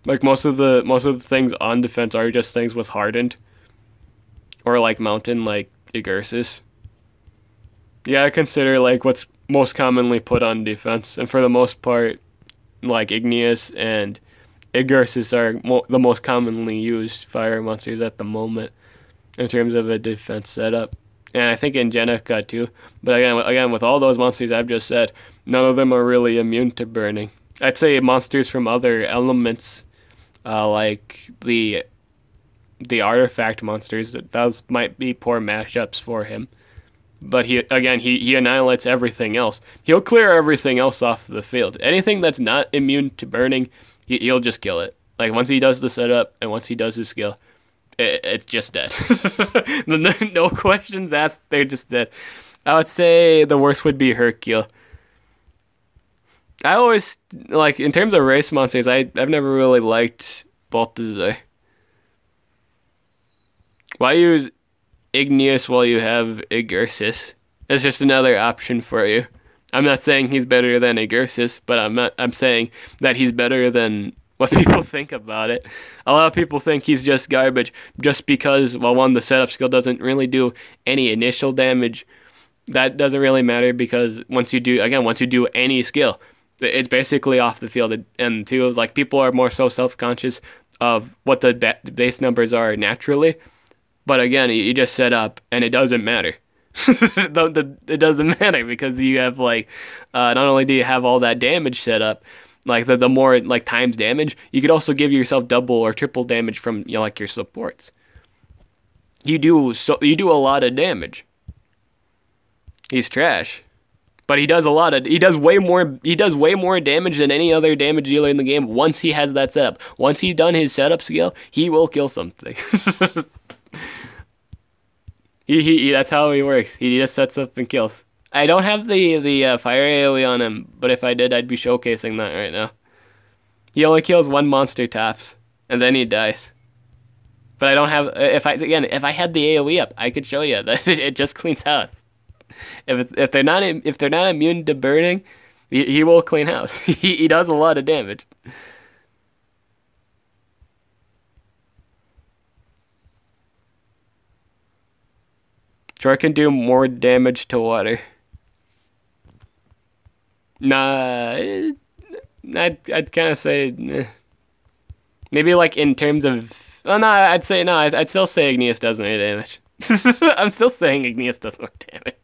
Speaker 1: Like most of the things on defense are just things with hardened. Or like mountain, like Igursis. You gotta consider like what's most commonly put on defense. And for the most part, like Igneous and Igursis are the most commonly used fire monsters at the moment. In terms of a defense setup. And I think Angelica too. But again, with all those monsters I've just said, none of them are really immune to burning. I'd say monsters from other elements, like the artifact monsters, those might be poor mashups for him. But he annihilates everything else. He'll clear everything else off the field. Anything that's not immune to burning, he'll just kill it. Like once he does the setup and once he does his skill, it's just dead. No questions asked, they're just dead. I would say the worst would be Hercule. I always, like, in terms of race monsters, I've never really liked Balthazar. Why use Igneous while you have Igursis? It's just another option for you. I'm not saying he's better than Igursis, but I'm saying that he's better than what people think about it. A lot of people think he's just garbage just because, well, one, the setup skill doesn't really do any initial damage. That doesn't really matter because once you do any skill, it's basically off the field. And two, like, people are more so self-conscious of what the base numbers are naturally. But again, you just set up and it doesn't matter. It doesn't matter because you have like, not only do you have all that damage set up, like the more like times damage, you could also give yourself double or triple damage from like your supports. You do a lot of damage. He's trash, but he does way more damage than any other damage dealer in the game. Once he has that setup, once he's done his setup skill, he will kill something. He that's how he works. He just sets up and kills. I don't have the fire AoE on him, but if I did, I'd be showcasing that right now. He only kills one monster tops, and then he dies. But I don't have. If I had the AoE up, I could show you that it just cleans house. If they're not immune to burning, he will clean house. He does a lot of damage. Troy can do more damage to water. Nah, I'd kind of say maybe like in terms of. Oh no, I'd still say Igneous does more damage. I'm still saying Igneous does more damage.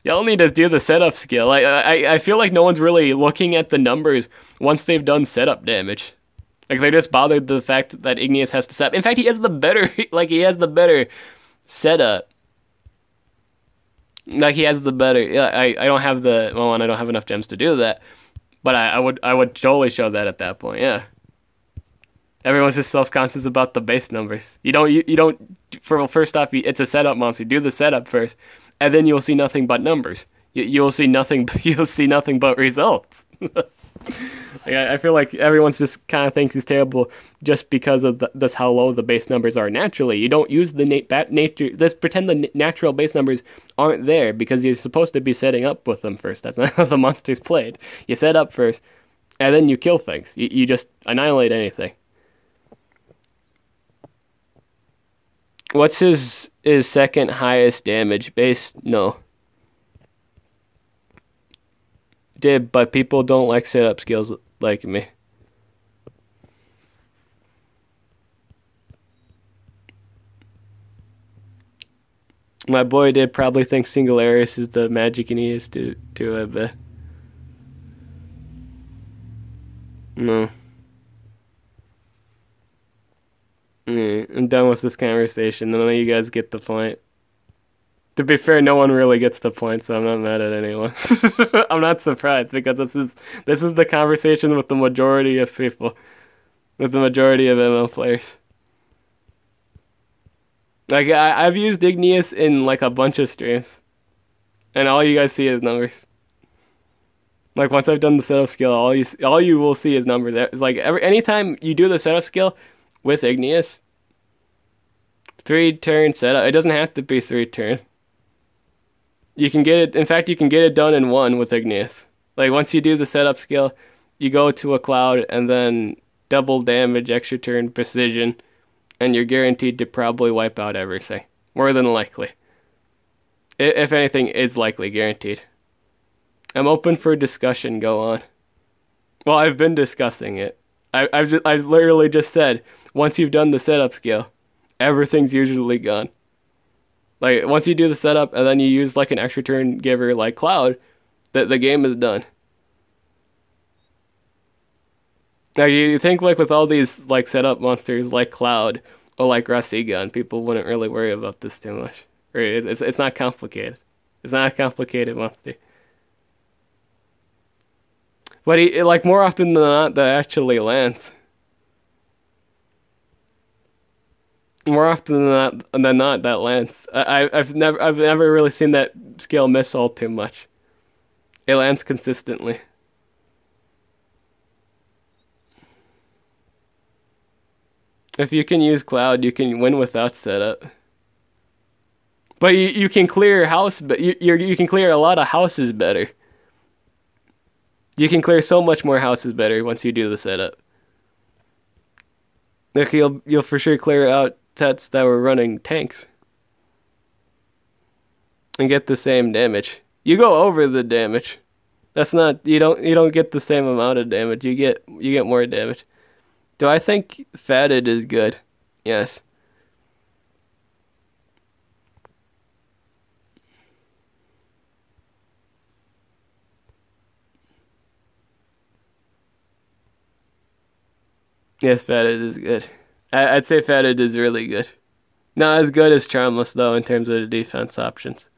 Speaker 1: Y'all need to do the setup skill. I feel like no one's really looking at the numbers once they've done setup damage. Like they're just bothered the fact that Igneous has to set up. In fact, he has the better setup. Like he has the better. Yeah, I don't have the and I don't have enough gems to do that. But I would totally show that at that point. Yeah. Everyone's just self-conscious about the base numbers. You don't. First off, it's a setup monster. Do the setup first, and then you'll see nothing but numbers. You'll see nothing. You'll see nothing but results. I feel like everyone's just kind of thinks he's terrible just because of that's how low the base numbers are naturally. You don't use the nature. Let's pretend the natural base numbers aren't there because you're supposed to be setting up with them first. That's not how the monster's played. You set up first, and then you kill things. You just annihilate anything. What's his second highest damage base? No. Did, but people don't like setup skills like me. My boy did probably think Singularis is the magic and he is to it, no. Yeah, I'm done with this conversation. None of you guys get the point. To be fair, no one really gets the point, so I'm not mad at anyone. I'm not surprised because this is the conversation with the majority of people, with the majority of ML players. Like I've used Igneous in like a bunch of streams, and all you guys see is numbers. Like once I've done the setup skill, all you will see is numbers. It's like anytime you do the setup skill with Igneous, 3-turn setup. It doesn't have to be 3-turn. You can get it. In fact, you can get it done in one with Igneous. Like once you do the setup skill, you go to a cloud and then double damage, extra turn, precision, and you're guaranteed to probably wipe out everything. More than likely. If anything, it's likely guaranteed. I'm open for discussion. Go on. Well, I've been discussing it. I literally just said once you've done the setup skill, everything's usually gone. Like once you do the setup and then you use like an extra turn giver like Cloud, the game is done. Now you think like with all these like setup monsters like Cloud or like Rasigan, people wouldn't really worry about this too much. Right? It's not complicated. It's not a complicated monster. But he like more often than not that actually lands. More often than not that lands. I've never really seen that skill miss all too much. It lands consistently. If you can use Cloud, you can win without setup. But you can clear house, but you can clear a lot of houses better. You can clear so much more houses better once you do the setup. Like you'll for sure clear out sets that were running tanks and get the same damage. You go over the damage. That's not you don't get the same amount of damage. You get more damage. Do I think Fatted is good? Yes. Yes, Fatted is good. I'd say Fatted is really good. Not as good as Charmless, though, in terms of the defense options.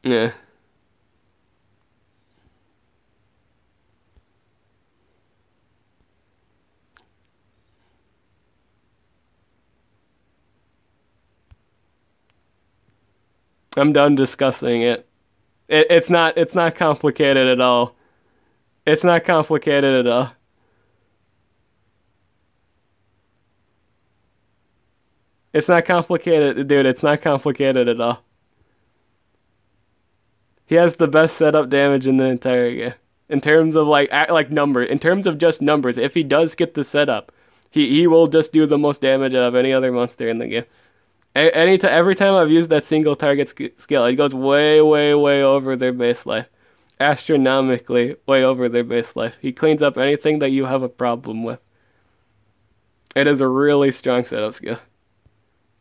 Speaker 1: Yeah. I'm done discussing it. It's not complicated at all. It's not complicated at all. It's not complicated, dude. It's not complicated at all. He has the best setup damage in the entire game. In terms of like number, in terms of just numbers, if he does get the setup, he will just do the most damage out of any other monster in the game. Every time I've used that single target skill, it goes way, way, way over their base life. Astronomically way over their base life. He cleans up anything that you have a problem with. It is a really strong setup skill.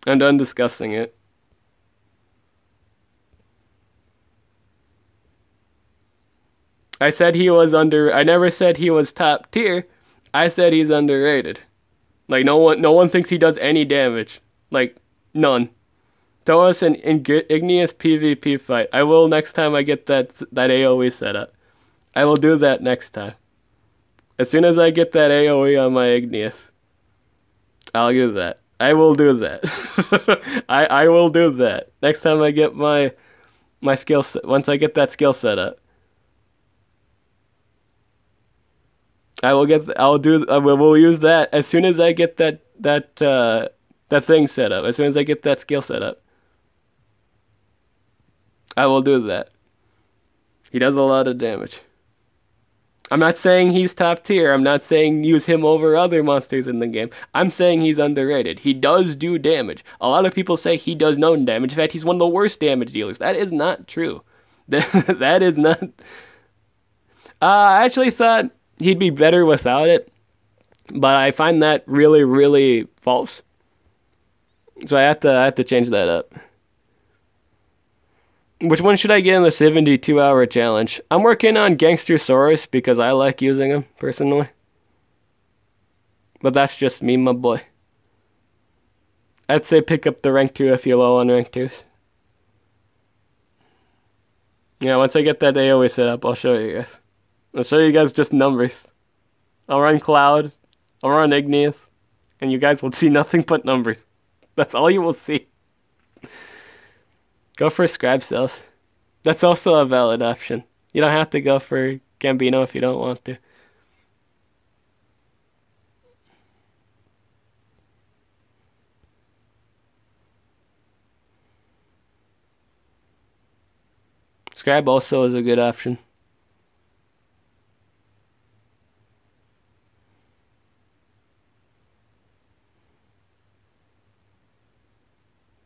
Speaker 1: I'm done discussing it. I never said he was top tier. I said he's underrated. Like no one thinks he does any damage. Like none. Throw us an igneous PvP fight. I will next time I get that AoE set up. I will do that next time. As soon as I get that AoE on my igneous, I'll do that. I will do that. I will do that next time I get my skill set. Once I get that skill set up, we'll use that as soon as I get that thing set up. As soon as I get that skill set up, I will do that. He does a lot of damage. I'm not saying he's top tier. I'm not saying use him over other monsters in the game. I'm saying he's underrated. He does do damage. A lot of people say he does no damage. In fact, he's one of the worst damage dealers. That is not true. That is not... I actually thought he'd be better without it, but I find that really, really false. So I have to change that up. Which one should I get in the 72-hour challenge? I'm working on Gangstersaurus because I like using him, personally. But that's just me, my boy. I'd say pick up the rank 2 if you're low on rank 2s. Yeah, once I get that AoE set up, I'll show you guys. I'll show you guys just numbers. I'll run Cloud, I'll run Igneous, and you guys will see nothing but numbers. That's all you will see. Go for Scribe Cells. That's also a valid option. You don't have to go for Gambino if you don't want to. Scribe also is a good option.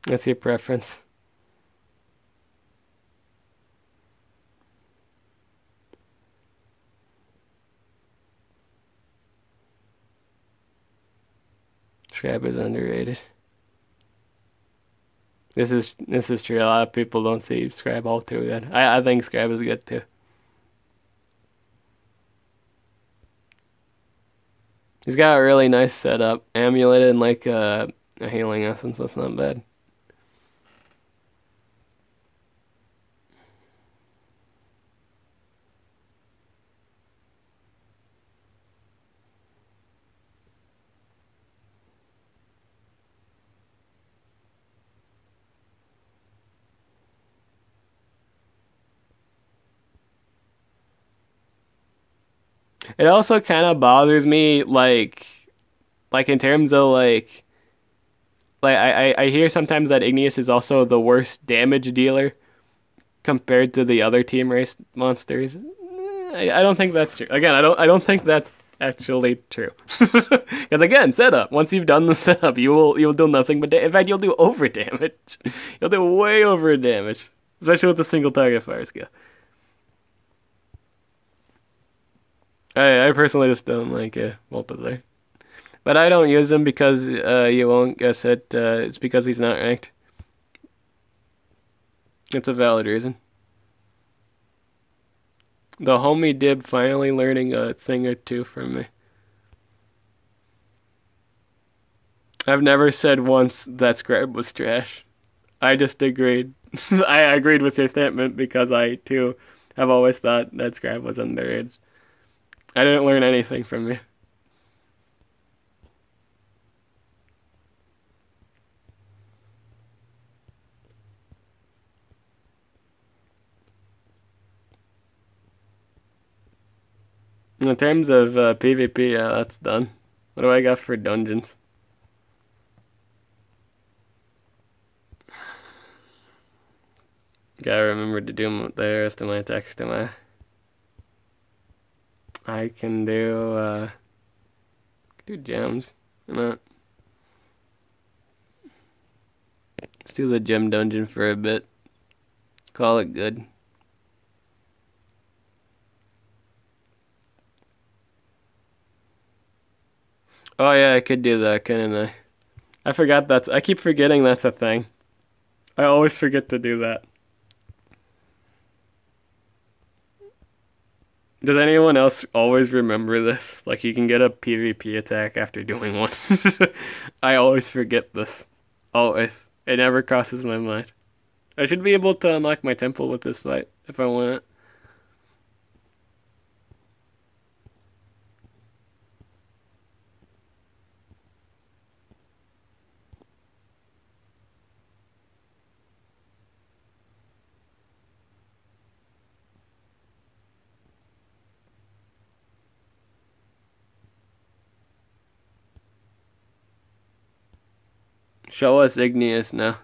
Speaker 1: That's your preference. Scribe is underrated. This is true. A lot of people don't see Scribe all too good. I think Scribe is good too. He's got a really nice setup. Amulet and like a healing essence. That's not bad. It also kind of bothers me, like in terms of like I hear sometimes that Igneous is also the worst damage dealer compared to the other team race monsters. I don't think that's true. Again, I don't think that's actually true. Because again, setup. Once you've done the setup, you'll do nothing but in fact you'll do over damage. You'll do way over damage, especially with the single target fire skill. I personally just don't like Multiplayer. But I don't use him because you won't guess it. It's because he's not ranked. It's a valid reason. The homie Dib finally learning a thing or two from me. I've never said once that Scribe was trash. I just agreed. I agreed with your statement because I too have always thought that Scribe was underage. I didn't learn anything from you. In terms of PvP, yeah, that's done. What do I got for dungeons? Gotta remember to do the rest of my text, am I? I can do gems. Why not? Let's do the gem dungeon for a bit. Call it good. Oh yeah, I could do that, couldn't I? I keep forgetting that's a thing. I always forget to do that. Does anyone else always remember this? Like you can get a PvP attack after doing one. I always forget this. Always. It never crosses my mind. I should be able to unlock my temple with this fight if I want it. Show us Igneous now.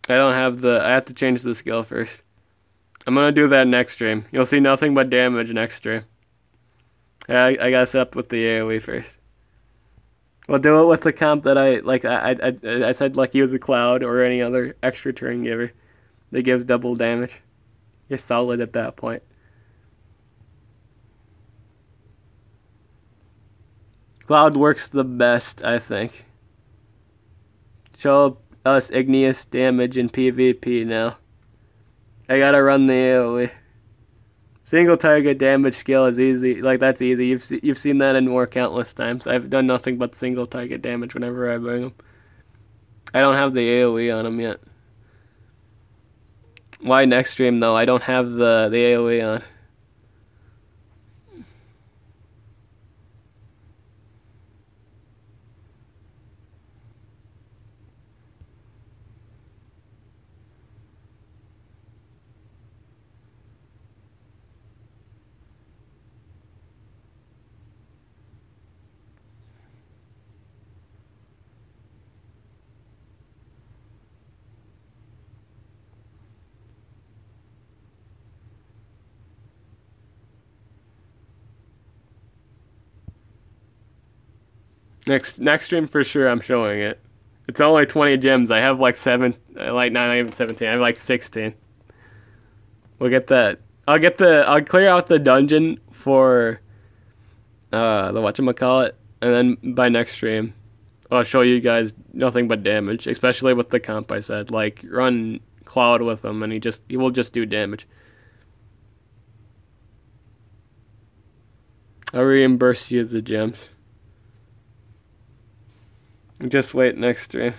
Speaker 1: I have to change the skill first. I'm gonna do that next stream. You'll see nothing but damage next stream. I gotta set up with the AoE first. We'll do it with the comp that I said, like use a cloud or any other extra turn giver that gives double damage. You're solid at that point. Cloud works the best, I think. Show us igneous damage in PvP now. I gotta run the AoE. Single target damage skill is easy. Like, that's easy. You've seen that in war countless times. I've done nothing but single target damage whenever I bring them. I don't have the AoE on them yet. Why next stream though? I don't have the AoE on. Next stream for sure. I'm showing it. It's only 20 gems. I have like not even 17. I have like 16. We'll get that. I'll clear out the dungeon for the whatchamacallit, and then by next stream, I'll show you guys nothing but damage, especially with the comp I said. Like, run Cloud with him, and he will just do damage. I'll reimburse you the gems. Just wait next stream.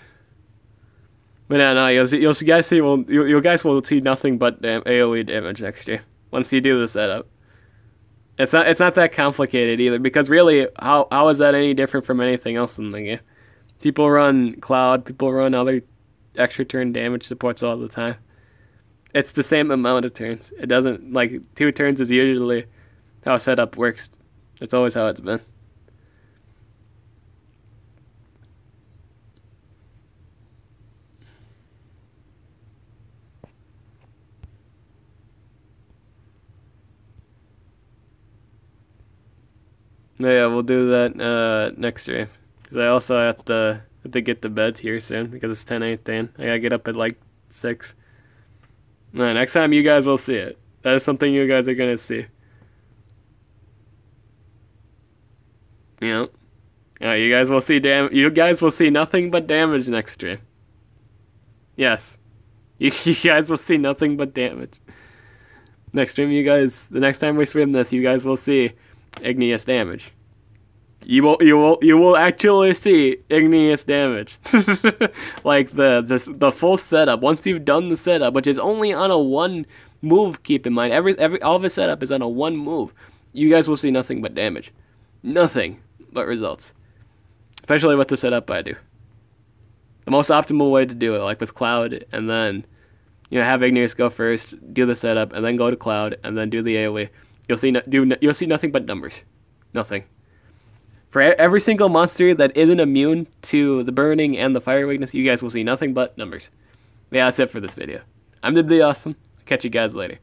Speaker 1: But no, you guys will see nothing but AoE damage next year once you do the setup. It's not that complicated either, because really, how is that any different from anything else in the game? People run Cloud, people run other extra turn damage supports all the time. It's the same amount of turns. It doesn't, like, 2 turns is usually how setup works. It's always how it's been. Yeah, we'll do that next stream. Because I also have to get to bed here soon, because it's 10:18. I gotta get up at like 6. No, next time you guys will see it. That is something you guys are gonna see. Yeah. Yeah, you guys will see nothing but damage next stream. Yes. You guys will see nothing but damage. Next stream, the next time we stream this, you guys will see igneous damage. You will actually see igneous damage. Like the full setup. Once you've done the setup, which is only on a 1 move, keep in mind. All of the setup is on a 1 move. You guys will see nothing but damage. Nothing but results. Especially with the setup I do. The most optimal way to do it, like with Cloud, and then have Igneous go first, do the setup, and then go to Cloud, and then do the AoE. You'll see nothing but numbers. Nothing. For every single monster that isn't immune to the burning and the fire weakness, you guys will see nothing but numbers. Yeah, that's it for this video. I'm the Awesome. I'll catch you guys later.